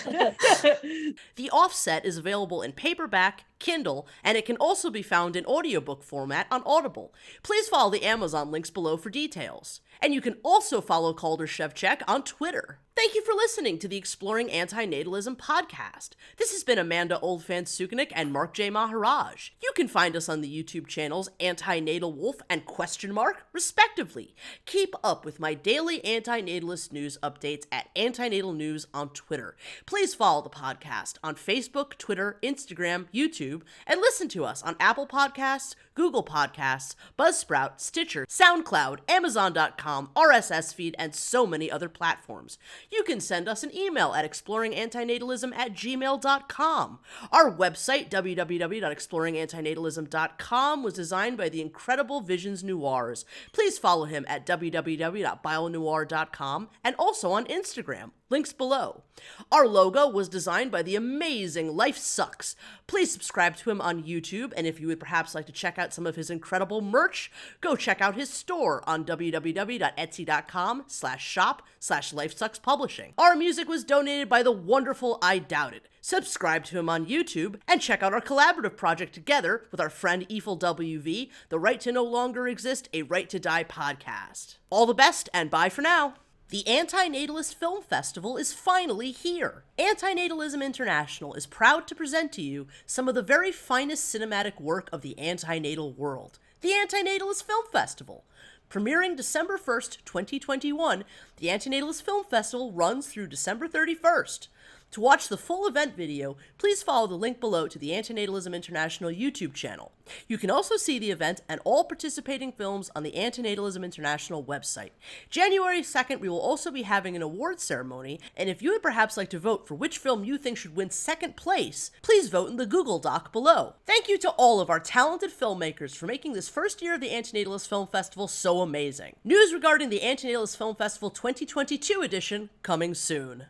The offset is available in paperback, Kindle, and it can also be found in audiobook format on Audible. Please follow the Amazon links below for details. And you can also follow Calder Szewczak on Twitter. Thank you for listening to the Exploring Antinatalism Podcast. This has been Amanda Oldphan Sukenick and Mark J. Maharaj. You can find us on the YouTube channels Anti-Natal Wolf and Question Mark, respectively. Keep up with my daily anti-natalist news updates at Antinatal News on Twitter. Please follow the podcast on Facebook, Twitter, Instagram, YouTube, and listen to us on Apple Podcasts, Google Podcasts, Buzzsprout, Stitcher, SoundCloud, Amazon.com, RSS feed, and so many other platforms. You can send us an email at exploringantinatalism@gmail.com. Our website, www.exploringantinatalism.com, was designed by the incredible Visions Noirs. Please follow him at www.bionoir.com and also on Instagram. Links below. Our logo was designed by the amazing Life Sucks. Please subscribe to him on YouTube, and if you would perhaps like to check out some of his incredible merch, go check out his store on www.etsy.com/shop/LifeSucksPublishing. Our music was donated by the wonderful I Doubt It. Subscribe to him on YouTube, and check out our collaborative project together with our friend EFIL WV, The Right to No Longer Exist, A Right to Die podcast. All the best, and bye for now. The Anti-Natalist Film Festival is finally here. Anti-Natalism International is proud to present to you some of the very finest cinematic work of the antinatal world. The Anti-Natalist Film Festival. Premiering December 1st, 2021, the Antinatalist Film Festival runs through December 31st. To watch the full event video, please follow the link below to the Anti-Natalism International YouTube channel. You can also see the event and all participating films on the Anti-Natalism International website. January 2nd, we will also be having an awards ceremony, and if you would perhaps like to vote for which film you think should win second place, please vote in the Google Doc below. Thank you to all of our talented filmmakers for making this first year of the Antinatalist Film Festival so amazing. News regarding the Antinatalist Film Festival 2022 edition coming soon.